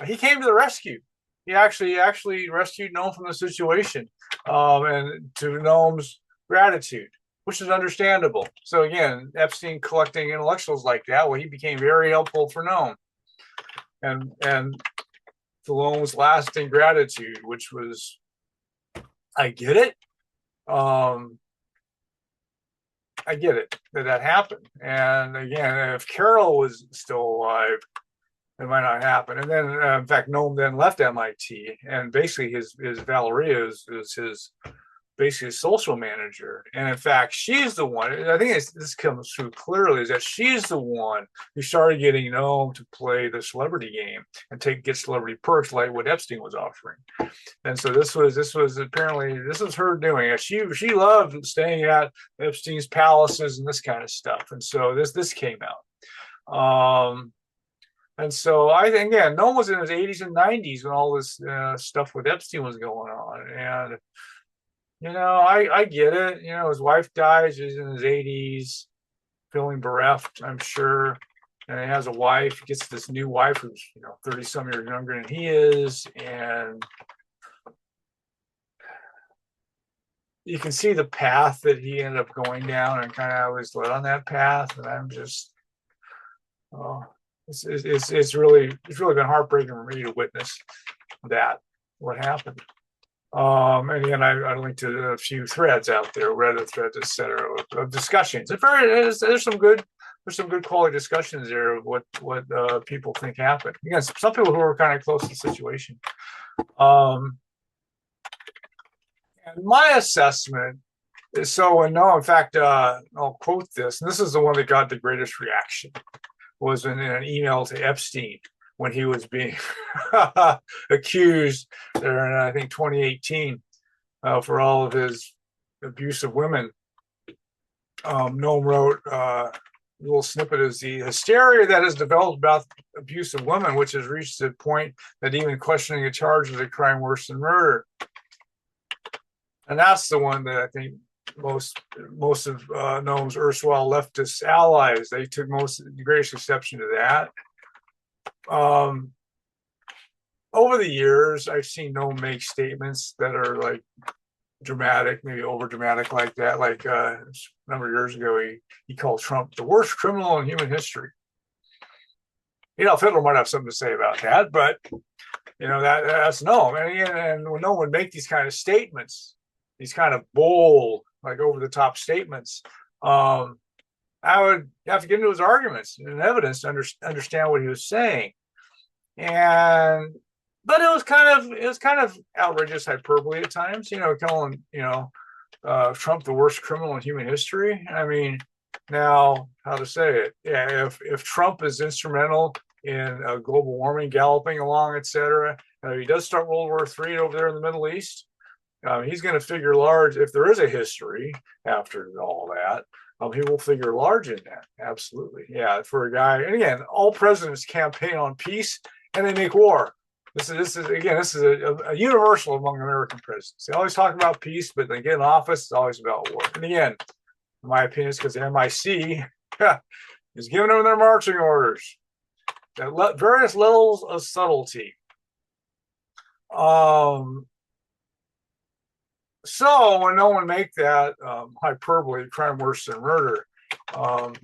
he came to the rescue. He actually rescued Noam from the situation, and to Noam's gratitude, which is understandable. So again, Epstein collecting intellectuals like that, well, he became very helpful for Noam, and to Noam's lasting gratitude, which was, I get it. I get it that happened. And again, if Carol was still alive, it might not happen. And then, in fact, Noam then left MIT, and basically his Valeria is his basically his social manager. And in fact, she's the one. I think this comes through clearly, is that she's the one who started getting Noam to play the celebrity game and get celebrity perks like what Epstein was offering. And so this was apparently this was her doing. She loved staying at Epstein's palaces and this kind of stuff. And so this came out. And so I think, again, Noam was in his 80s and 90s when all this stuff with Epstein was going on. And, I get it. His wife dies, he's in his 80s, feeling bereft, I'm sure. And he has a wife, he gets this new wife who's, 30 some years younger than he is. And you can see the path that he ended up going down, and kind of was led on that path. And I'm just, it's really been heartbreaking for me to witness that, what happened. And again, I linked to a few threads out there, Reddit threads, etc., of discussions. There's some good quality discussions there of what people think happened. Again, some people who are kind of close to the situation. And my assessment is in fact, I'll quote this, and this is the one that got the greatest reaction, was in an email to Epstein when he was being accused there in, I think, 2018 for all of his abuse of women. Noam wrote, a little snippet is the hysteria that has developed about abuse of women, which has reached the point that even questioning a charge is a crime worse than murder. And that's the one that I think most of Noam's erstwhile leftist allies, they took the greatest exception to that. Over the years, I've seen Noam make statements that are like dramatic, maybe over dramatic like that. Like a number of years ago, he called Trump the worst criminal in human history. Hitler might have something to say about that, but that's Noam. And when Noam would make these kind of statements, these kind of bold, like over the top statements, I would have to get into his arguments and evidence to understand what he was saying. But it was kind of outrageous hyperbole at times, calling Trump the worst criminal in human history. I mean, now how to say it? Yeah, if Trump is instrumental in global warming galloping along, etc., he does start World War III over there in the Middle East. He's going to figure large if there is a history after all that. He will figure large in that. Absolutely. Yeah. For a guy, and again, all presidents campaign on peace and they make war. This is a universal among American presidents. They always talk about peace, but they get in office, it's always about war. And again, in my opinion, it's because the MIC is giving them their marching orders at various levels of subtlety. So when no one make that hyperbole, crime worse than murder, that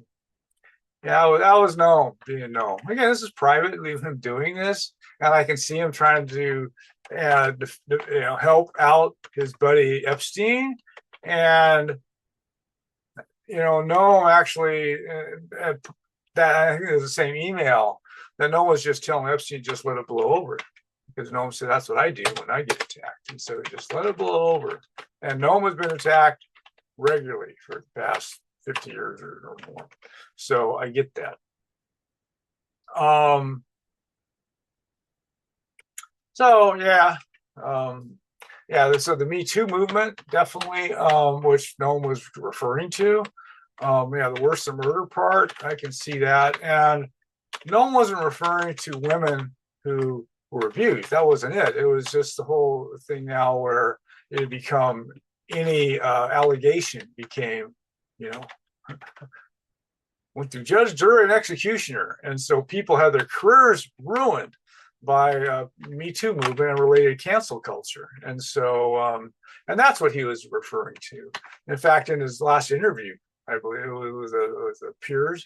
was Noam being Noam. Again, this is private, leave him doing this, and I can see him trying to help out his buddy Epstein, and Noam actually that I think it was the same email that Noam was just telling Epstein just let it blow over. Because Noam said, that's what I do when I get attacked. And so just let it blow over. And Noam has been attacked regularly for the past 50 years or more. So I get that. So the Me Too movement, definitely, which Noam was referring to. The worse the murder part, I can see that. And Noam wasn't referring to women who were abused. That wasn't it. It was just the whole thing now where it had become any allegation became, went through judge, jury, and executioner. And so people had their careers ruined Me Too movement and related cancel culture. And so, and that's what he was referring to. In fact, in his last interview, I believe it was a Piers,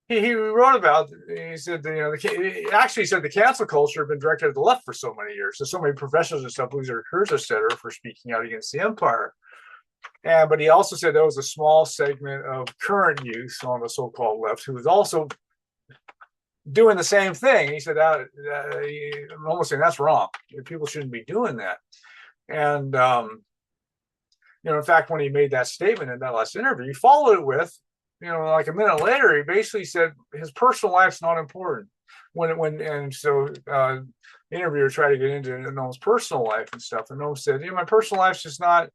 he wrote about, he said, he actually said the cancel culture had been directed at the left for so many years. So many professionals and stuff lose their careers, et cetera, for speaking out against the empire. But he also said there was a small segment of current youth on the so-called left who was also doing the same thing. He said that I'm almost saying that's wrong. People shouldn't be doing that. And in fact, when he made that statement in that last interview, he followed it with, like a minute later, he basically said his personal life's not important. The interviewer tried to get into Noam's personal life and stuff, and Noam said, my personal life's just not.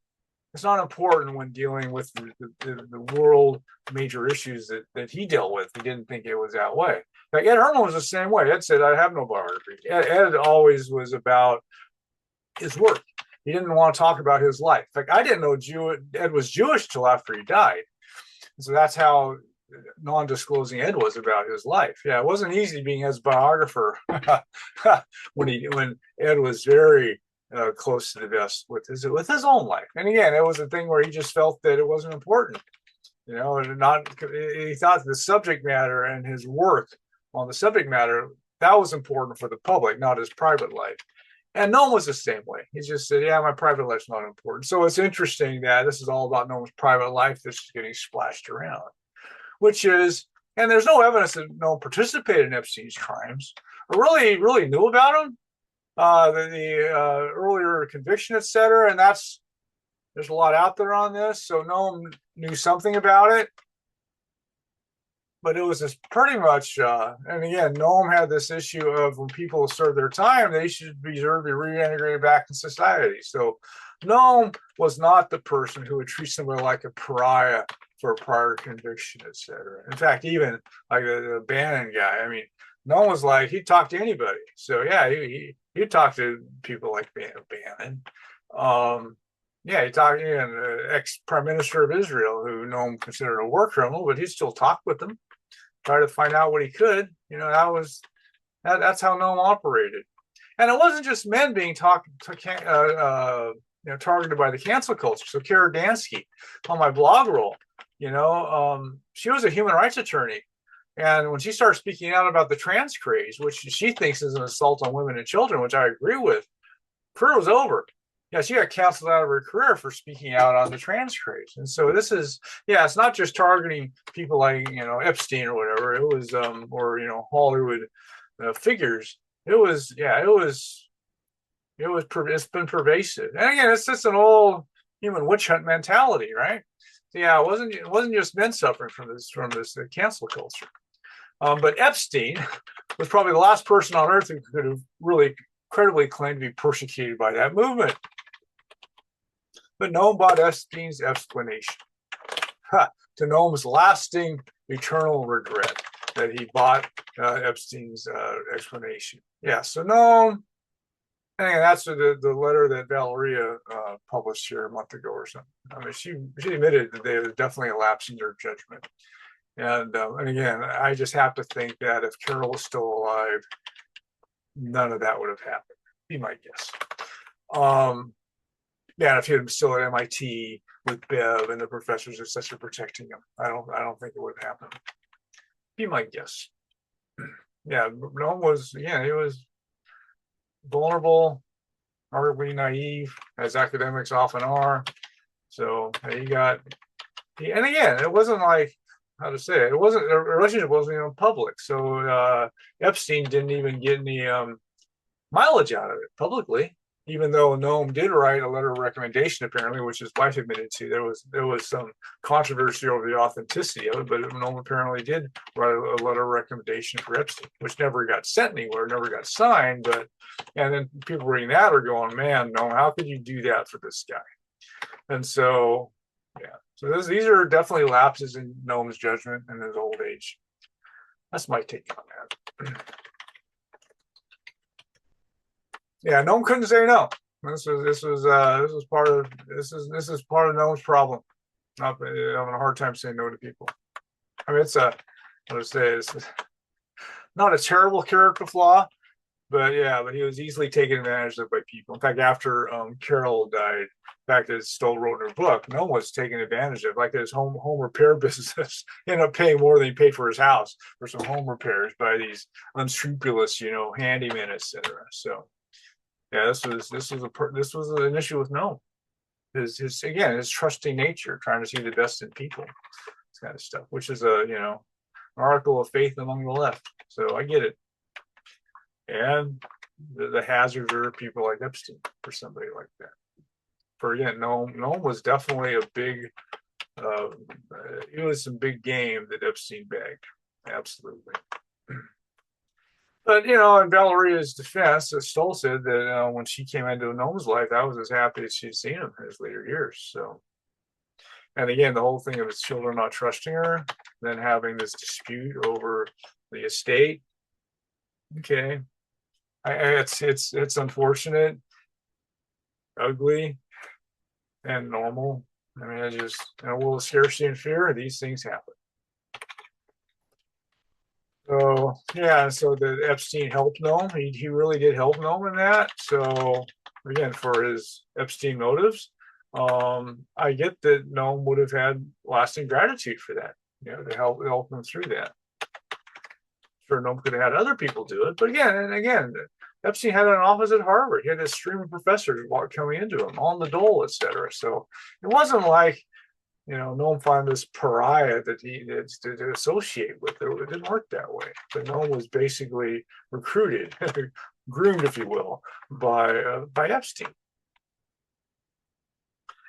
It's not important when dealing with the world major issues that he dealt with. He didn't think it was that way. Like Ed Herman was the same way. Ed said, I have no biography. Ed always was about his work. He didn't want to talk about his life. Like I didn't know Ed was Jewish till after he died. So that's how non-disclosing Ed was about his life. Yeah, it wasn't easy being Ed's biographer when Ed was very close to the vest with his own life. And again, it was a thing where he just felt that it wasn't important, and he thought the subject matter and his work on the subject matter, that was important for the public, not his private life. And Noam was the same way. He just said, my private life's not important. So it's interesting that this is all about Noam's private life that's getting splashed around, and there's no evidence that Noam participated in Epstein's crimes or really knew about him. The earlier conviction, etc. And there's a lot out there on this. So Noam knew something about it, but it was just pretty much. And again, Noam had this issue of when people serve their time, they should deserve to be reintegrated back in society. So Noam was not the person who would treat somebody like a pariah for a prior conviction, etc. In fact, even like the Bannon guy, Noam was like he'd talk to anybody. So yeah, he'd talk to people like Bannon. He talked to ex-prime minister of Israel, who Noam considered a war criminal, but he'd still talk with them, try to find out what he could. That's how Noam operated. And it wasn't just men being targeted by the cancel culture. So Kara Dansky on my blog roll, she was a human rights attorney. And when she started speaking out about the trans craze, which she thinks is an assault on women and children, which I agree with, career was over. Yeah, she got canceled out of her career for speaking out on the trans craze. And so this is, it's not just targeting people like, Epstein or whatever. It was, Hollywood figures. It's been pervasive. And again, it's just an old human witch hunt mentality, right? So it wasn't just men suffering from this cancel culture. But Epstein was probably the last person on earth who could have really credibly claimed to be persecuted by that movement. But Noam bought Epstein's explanation. To Noam's lasting, eternal regret that he bought Epstein's explanation. Yeah, so Noam, and that's the letter that Valeria published here a month ago or something. She admitted that there was definitely a lapse in their judgment. And again, I just have to think that if Carol was still alive, none of that would have happened. Be my guess. If he had been still at MIT with Bev and the professors, etc., protecting him, I don't think it would have happened. Be my guess. Yeah, Noam was. He was vulnerable, arguably naive, as academics often are. So and again, it wasn't like. How to say it? It wasn't a relationship wasn't even public. So Epstein didn't even get any mileage out of it publicly, even though Noam did write a letter of recommendation, apparently, which his wife admitted to. There was some controversy over the authenticity of it, but Noam apparently did write a letter of recommendation for Epstein, which never got sent anywhere, never got signed. And then people reading that are going, "Man, Noam, how could you do that for this guy?" And so, so these are definitely lapses in Noam's judgment in his old age. That's my take on that. Noam couldn't say no. This is part of Noam's problem. Not having a hard time saying no to people. It's not a terrible character flaw, but yeah, but he was easily taken advantage of by people. In fact, after Carol died, in fact, as Stoll wrote in her book, no one was taken advantage of. Like his home repair business ended up paying more than he paid for his house for some home repairs by these unscrupulous, handymen, etc. So yeah, this was an issue with Noam. His trusting nature, trying to see the best in people, this kind of stuff, which is an article of faith among the left. So I get it. And the hazards are people like Epstein for somebody like that. For again, Noam was definitely a big. It was some big game that Epstein bagged, absolutely. But in Valeria's defense, Stoll said that when she came into Noam's life, that was as happy as she'd seen him in his later years. So, and again, the whole thing of his children not trusting her, then having this dispute over the estate. Okay, it's unfortunate, ugly, and normal. I mean, it's just will scarcity and fear, these things happen. So yeah, so the Epstein helped Noam. He really did help Noam in that. So again, for his Epstein motives, I get that Noam would have had lasting gratitude for that, to help him through that. Sure, Noam could have had other people do it, but again, Epstein had an office at Harvard. He had a stream of professors coming into him on the dole, etc. So it wasn't like Noam found this pariah that he to associate with. It didn't work that way. But Noam was basically recruited, groomed, if you will, by Epstein,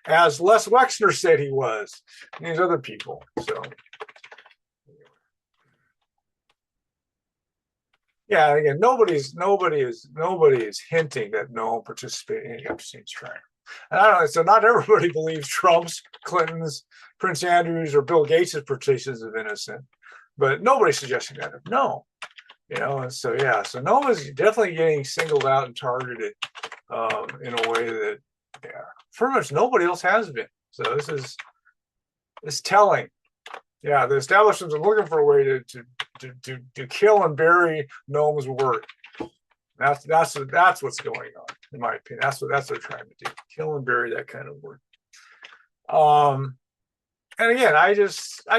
as Les Wexner said he was, and these other people. So. Yeah, again, nobody is hinting that Noam participated in Epstein's trial. And I don't know, so not everybody believes Trump's, Clinton's, Prince Andrew's, or Bill Gates' participation of innocent, but nobody's suggesting that. No, and so yeah, so Noam's definitely getting singled out and targeted in a way that, pretty much nobody else has been. So this is telling. Yeah, the establishments are looking for a way to kill and bury Noam's work. That's what's going on, in my opinion. That's what they're trying to do: kill and bury that kind of work. And again, I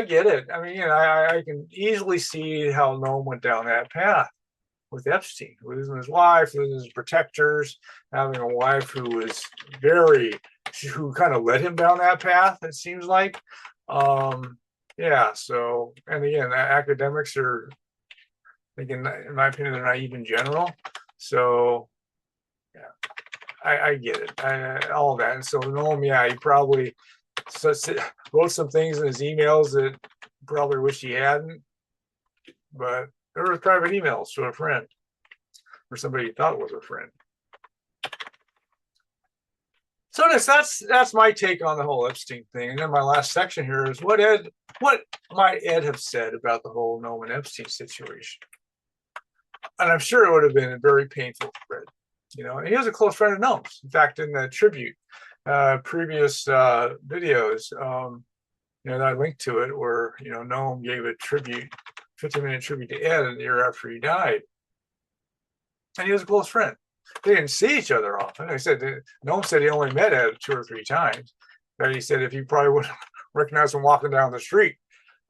get it. I mean, I can easily see how Noam went down that path with Epstein, losing his wife, losing his protectors, having a wife who was who kind of led him down that path. It seems like. Yeah, so, and again, academics are thinking, in my opinion, they're naive in general. So, yeah, I get it, all that. And so, Noam, yeah, he probably wrote some things in his emails that probably wish he hadn't, but there were private emails to a friend, or somebody he thought was a friend. So that's my take on the whole Epstein thing. And then my last section here is what might Ed have said about the whole Noam and Epstein situation. And I'm sure it would have been very painful for Ed. And he was a close friend of Noam's. In fact, in the tribute, previous videos, that I linked to it, where Noam gave a 15-minute tribute to Ed the year after he died, and he was a close friend. They didn't see each other often. Noam said he only met Ed 2 or 3 times. But he said if he probably wouldn't recognize him walking down the street,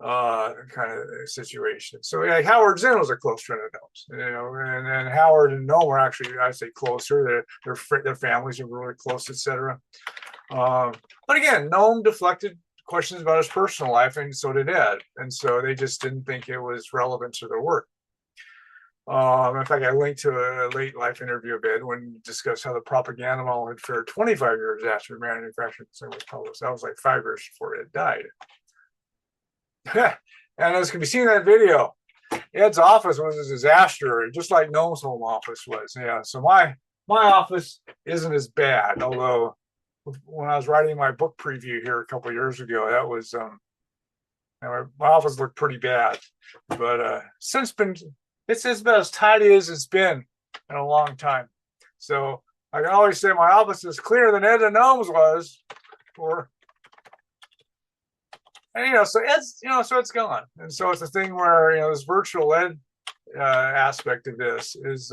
kind of situation. So yeah, Howard Zinn was a close friend of Noam's, and Howard and Noam were actually, I'd say, closer. Their families are really close, etc. But again, Noam deflected questions about his personal life, and so did Ed, and so they just didn't think it was relevant to their work. In fact, I linked to a late life interview of Ed when he discussed how the propaganda model had fared 25 years after manufacturing was published. That was like 5 years before Ed died. And as can be seen in that video, Ed's office was a disaster, just like Noam's home office was. Yeah, so my office isn't as bad, although when I was writing my book preview here a couple of years ago, that was my office looked pretty bad. But since it's about as tidy as it's been in a long time. So I can always say my office is cleaner than Ed and Noam's was. And so Ed's, so it's gone. And so it's a thing where, this virtual Ed aspect of this is,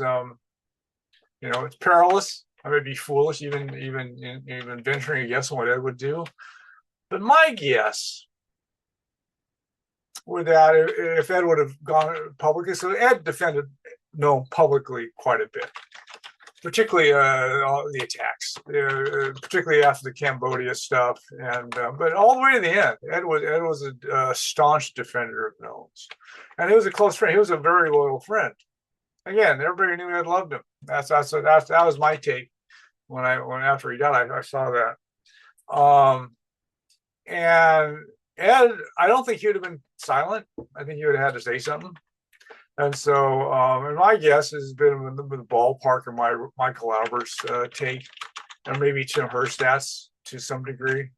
it's perilous. I would be foolish even venturing a guess on what Ed would do. But my guess would that if Ed would have gone publicly, so Ed defended Noam publicly quite a bit, particularly all the attacks, particularly after the Cambodia stuff, and but all the way to the end, Ed was a staunch defender of Noam's, and he was a close friend. He was a very loyal friend. Again, everybody knew Ed loved him. That was my take when after he died, I saw that. And Ed, I don't think he would have been silent. I think he would have had to say something. And so, and my guess has been in the ballpark of Michael Albert's take, and maybe Tim Herstadt's to some degree.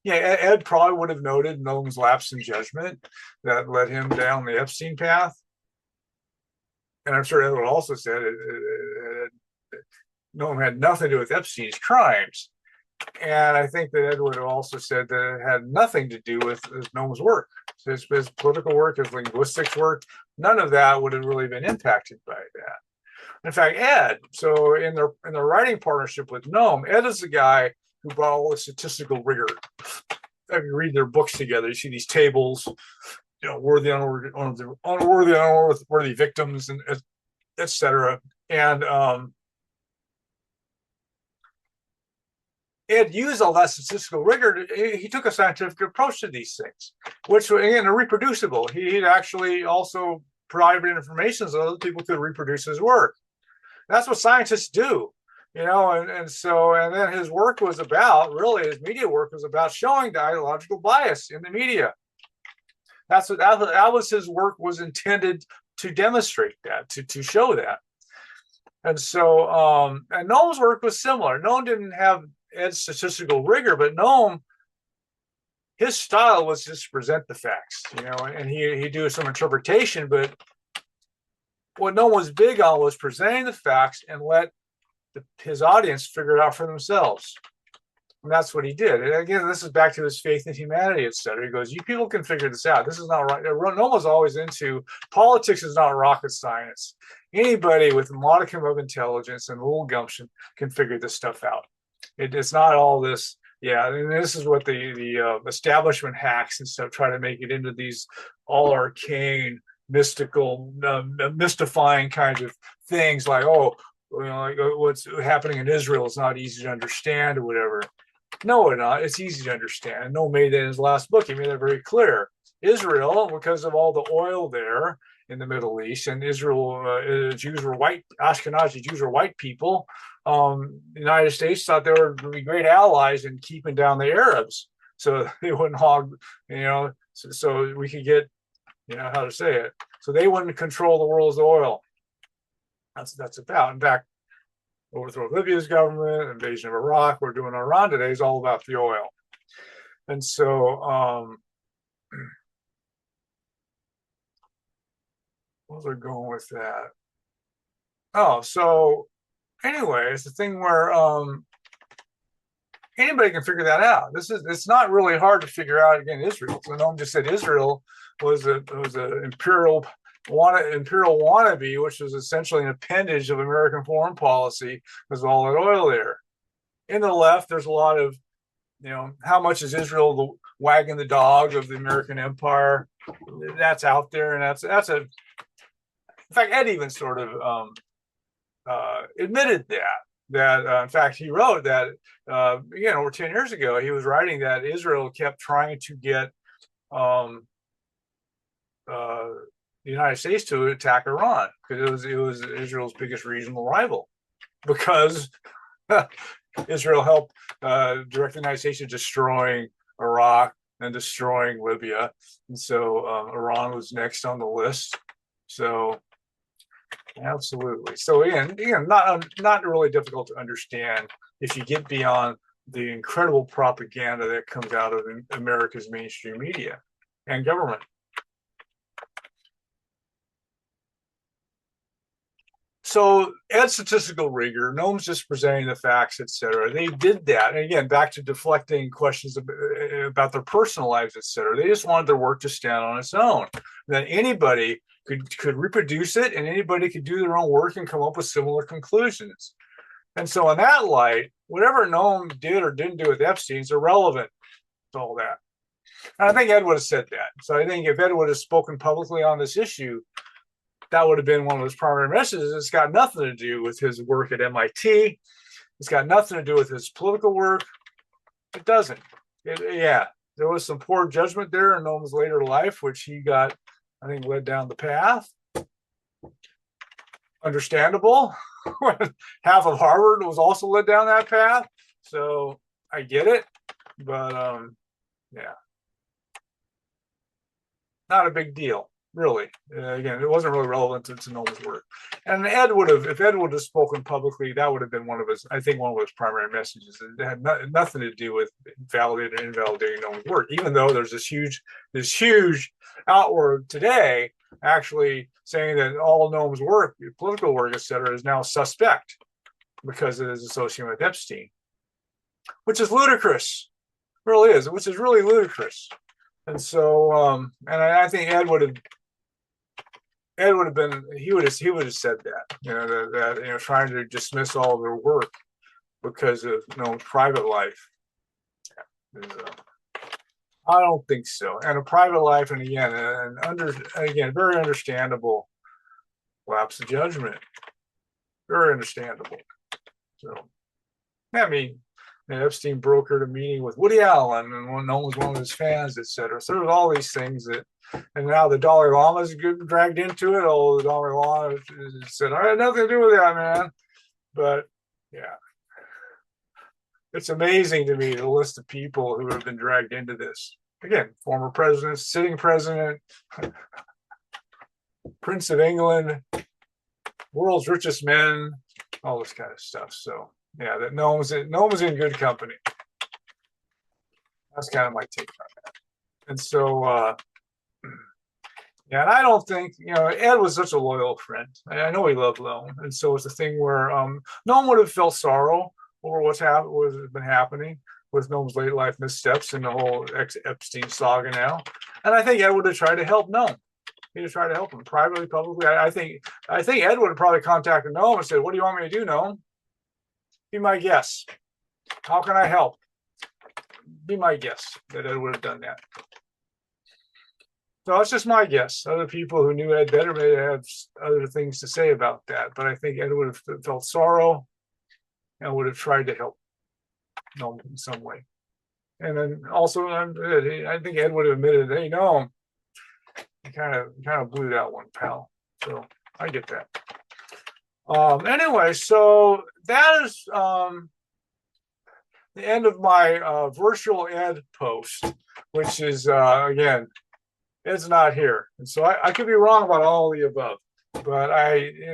Yeah, Ed probably would have noted Noam's lapse in judgment that led him down the Epstein path. And I'm sure Ed would also said Noam had nothing to do with Epstein's crimes. And I think that Ed would have also said that it had nothing to do with Noam's work. His political work, his linguistics work, none of that would have really been impacted by that. In fact, Ed, so in their writing partnership with Noam, Ed is the guy who brought all the statistical rigor. If you read their books together, you see these tables, worthy, unworthy victims, and et cetera. And Ed used all that statistical rigor. He took a scientific approach to these things, which, again, are reproducible. He'd actually also provided information so other people could reproduce his work. That's what scientists do, and then his work was about, really, his media work was about showing the ideological bias in the media. That was his work was intended to demonstrate that, to show that. And so, and Noam's work was similar. Noam didn't have Ed's statistical rigor, but Noam, his style was just to present the facts, and he'd do some interpretation, but what Noam was big on was presenting the facts and let his audience figure it out for themselves. And that's what he did. And again, this is back to his faith in humanity, et cetera. He goes, you people can figure this out. This is not right. Noam was always into politics is not rocket science. Anybody with a modicum of intelligence and a little gumption can figure this stuff out. It's not all this. Yeah, and this is what the establishment hacks and stuff try to make it into these all arcane, mystical, mystifying kinds of things like, what's happening in Israel is not easy to understand or whatever. No, it's not. It's easy to understand. Noam made that in his last book. He made that very clear. Israel, because of all the oil there in the Middle East, and Israel, Jews were white, Ashkenazi Jews were white people. The United States thought they were going to be great allies in keeping down the Arabs, so they wouldn't hog, so we could get, how to say it, so they wouldn't control the world's oil. That's about. In fact, overthrow of Libya's government, invasion of Iraq, we're doing Iran today is all about the oil. And so, where was I going with that? Oh, so anyway, it's the thing where anybody can figure that out. It's not really hard to figure out. Again, Israel. So Noam just said Israel was an imperial wannabe, which was essentially an appendage of American foreign policy, because of all that oil there. In the left, there's a lot of, how much is Israel the wagging the dog of the American empire? That's out there, and that's a. In fact, Ed even sort of admitted that in fact he wrote that over 10 years ago he was writing that Israel kept trying to get the United States to attack Iran because it was Israel's biggest regional rival, because Israel helped direct the United States to destroying Iraq and destroying Libya, and so Iran was next on the list. So absolutely. So again, not really difficult to understand if you get beyond the incredible propaganda that comes out of America's mainstream media and government. So Ed's statistical rigor, Noam's just presenting the facts, et cetera. They did that. And again, back to deflecting questions about their personal lives, et cetera. They just wanted their work to stand on its own. That anybody could reproduce it, and anybody could do their own work and come up with similar conclusions. And so in that light, whatever Noam did or didn't do with Epstein is irrelevant to all that. And I think Ed would have said that. So I think if Ed would have spoken publicly on this issue, that would have been one of his primary messages. It's got nothing to do with his work at MIT. It's got nothing to do with his political work. It doesn't. Yeah, there was some poor judgment there in Noam's later life, which he got, I think, led down the path. Understandable. Half of Harvard was also led down that path. So I get it. But yeah, not a big deal, really. Again, it wasn't really relevant to Noam's work. And Ed would have, if Ed would have spoken publicly, that would have been one of his, I think, one of his primary messages. It had nothing to do with validating or invalidating Noam's work, even though there's this huge outward today actually saying that all Noam's work, political work, et cetera, is now suspect because it is associated with Epstein, which is ludicrous. It really is, which is really ludicrous. And so, and I think Ed would have been, he would have said that, that trying to dismiss all their work because of private life. I don't think so. And a private life, and again, very understandable lapse of judgment. Very understandable. So, I mean, Epstein brokered a meeting with Woody Allen, and Noam was one of his fans, etc. So there's all these things that, and now the Dalai Lama's dragged into it. Oh, the Dalai Lama said, I had nothing to do with that, man. But yeah, it's amazing to me the list of people who have been dragged into this. Again, former presidents, sitting president, Prince of England, world's richest men, all this kind of stuff. So yeah, that Noam was in good company. That's kind of my take on that. And so, yeah, and I don't think, Ed was such a loyal friend. I know he loved Noam. And so it's a thing where Noam would have felt sorrow over what's been happening with Noam's late life missteps and the whole Epstein saga now. And I think Ed would have tried to help Noam. He'd have tried to help him privately, publicly. I think Ed would have probably contacted Noam and said, what do you want me to do, Noam? Be my guess. How can I help? Be my guess that Ed would have done that. So it's just my guess. Other people who knew Ed better may have other things to say about that. But I think Ed would have felt sorrow and would have tried to help Noam in some way. And then also, I think Ed would have admitted, hey, Noam, you kind of blew that one, pal. So I get that. Anyway, so that is the end of my virtual Ed post, which is, again, Ed's not here. And so I could be wrong about all of the above, but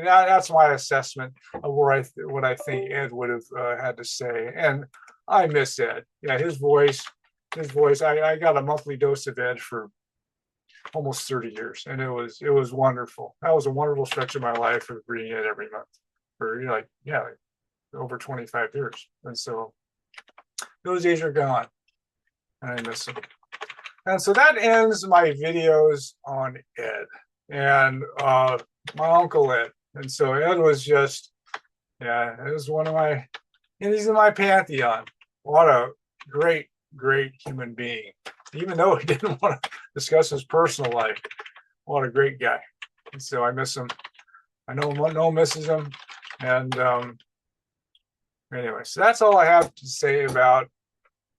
that's my assessment of what I think Ed would have had to say. And I miss Ed. Yeah, his voice, I got a monthly dose of Ed for almost 30 years, and it was wonderful. That was a wonderful stretch of my life of reading it every month for over 25 years. And so those days are gone, and I miss them. And so that ends my videos on Ed and my uncle Ed. And so Ed was just, it was he's in my pantheon. What a great human being. Even though he didn't want to discuss his personal life, what a great guy. And so I miss him. I know Noam misses him. And anyway, so that's all I have to say about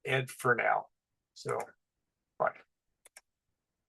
Ed for now. So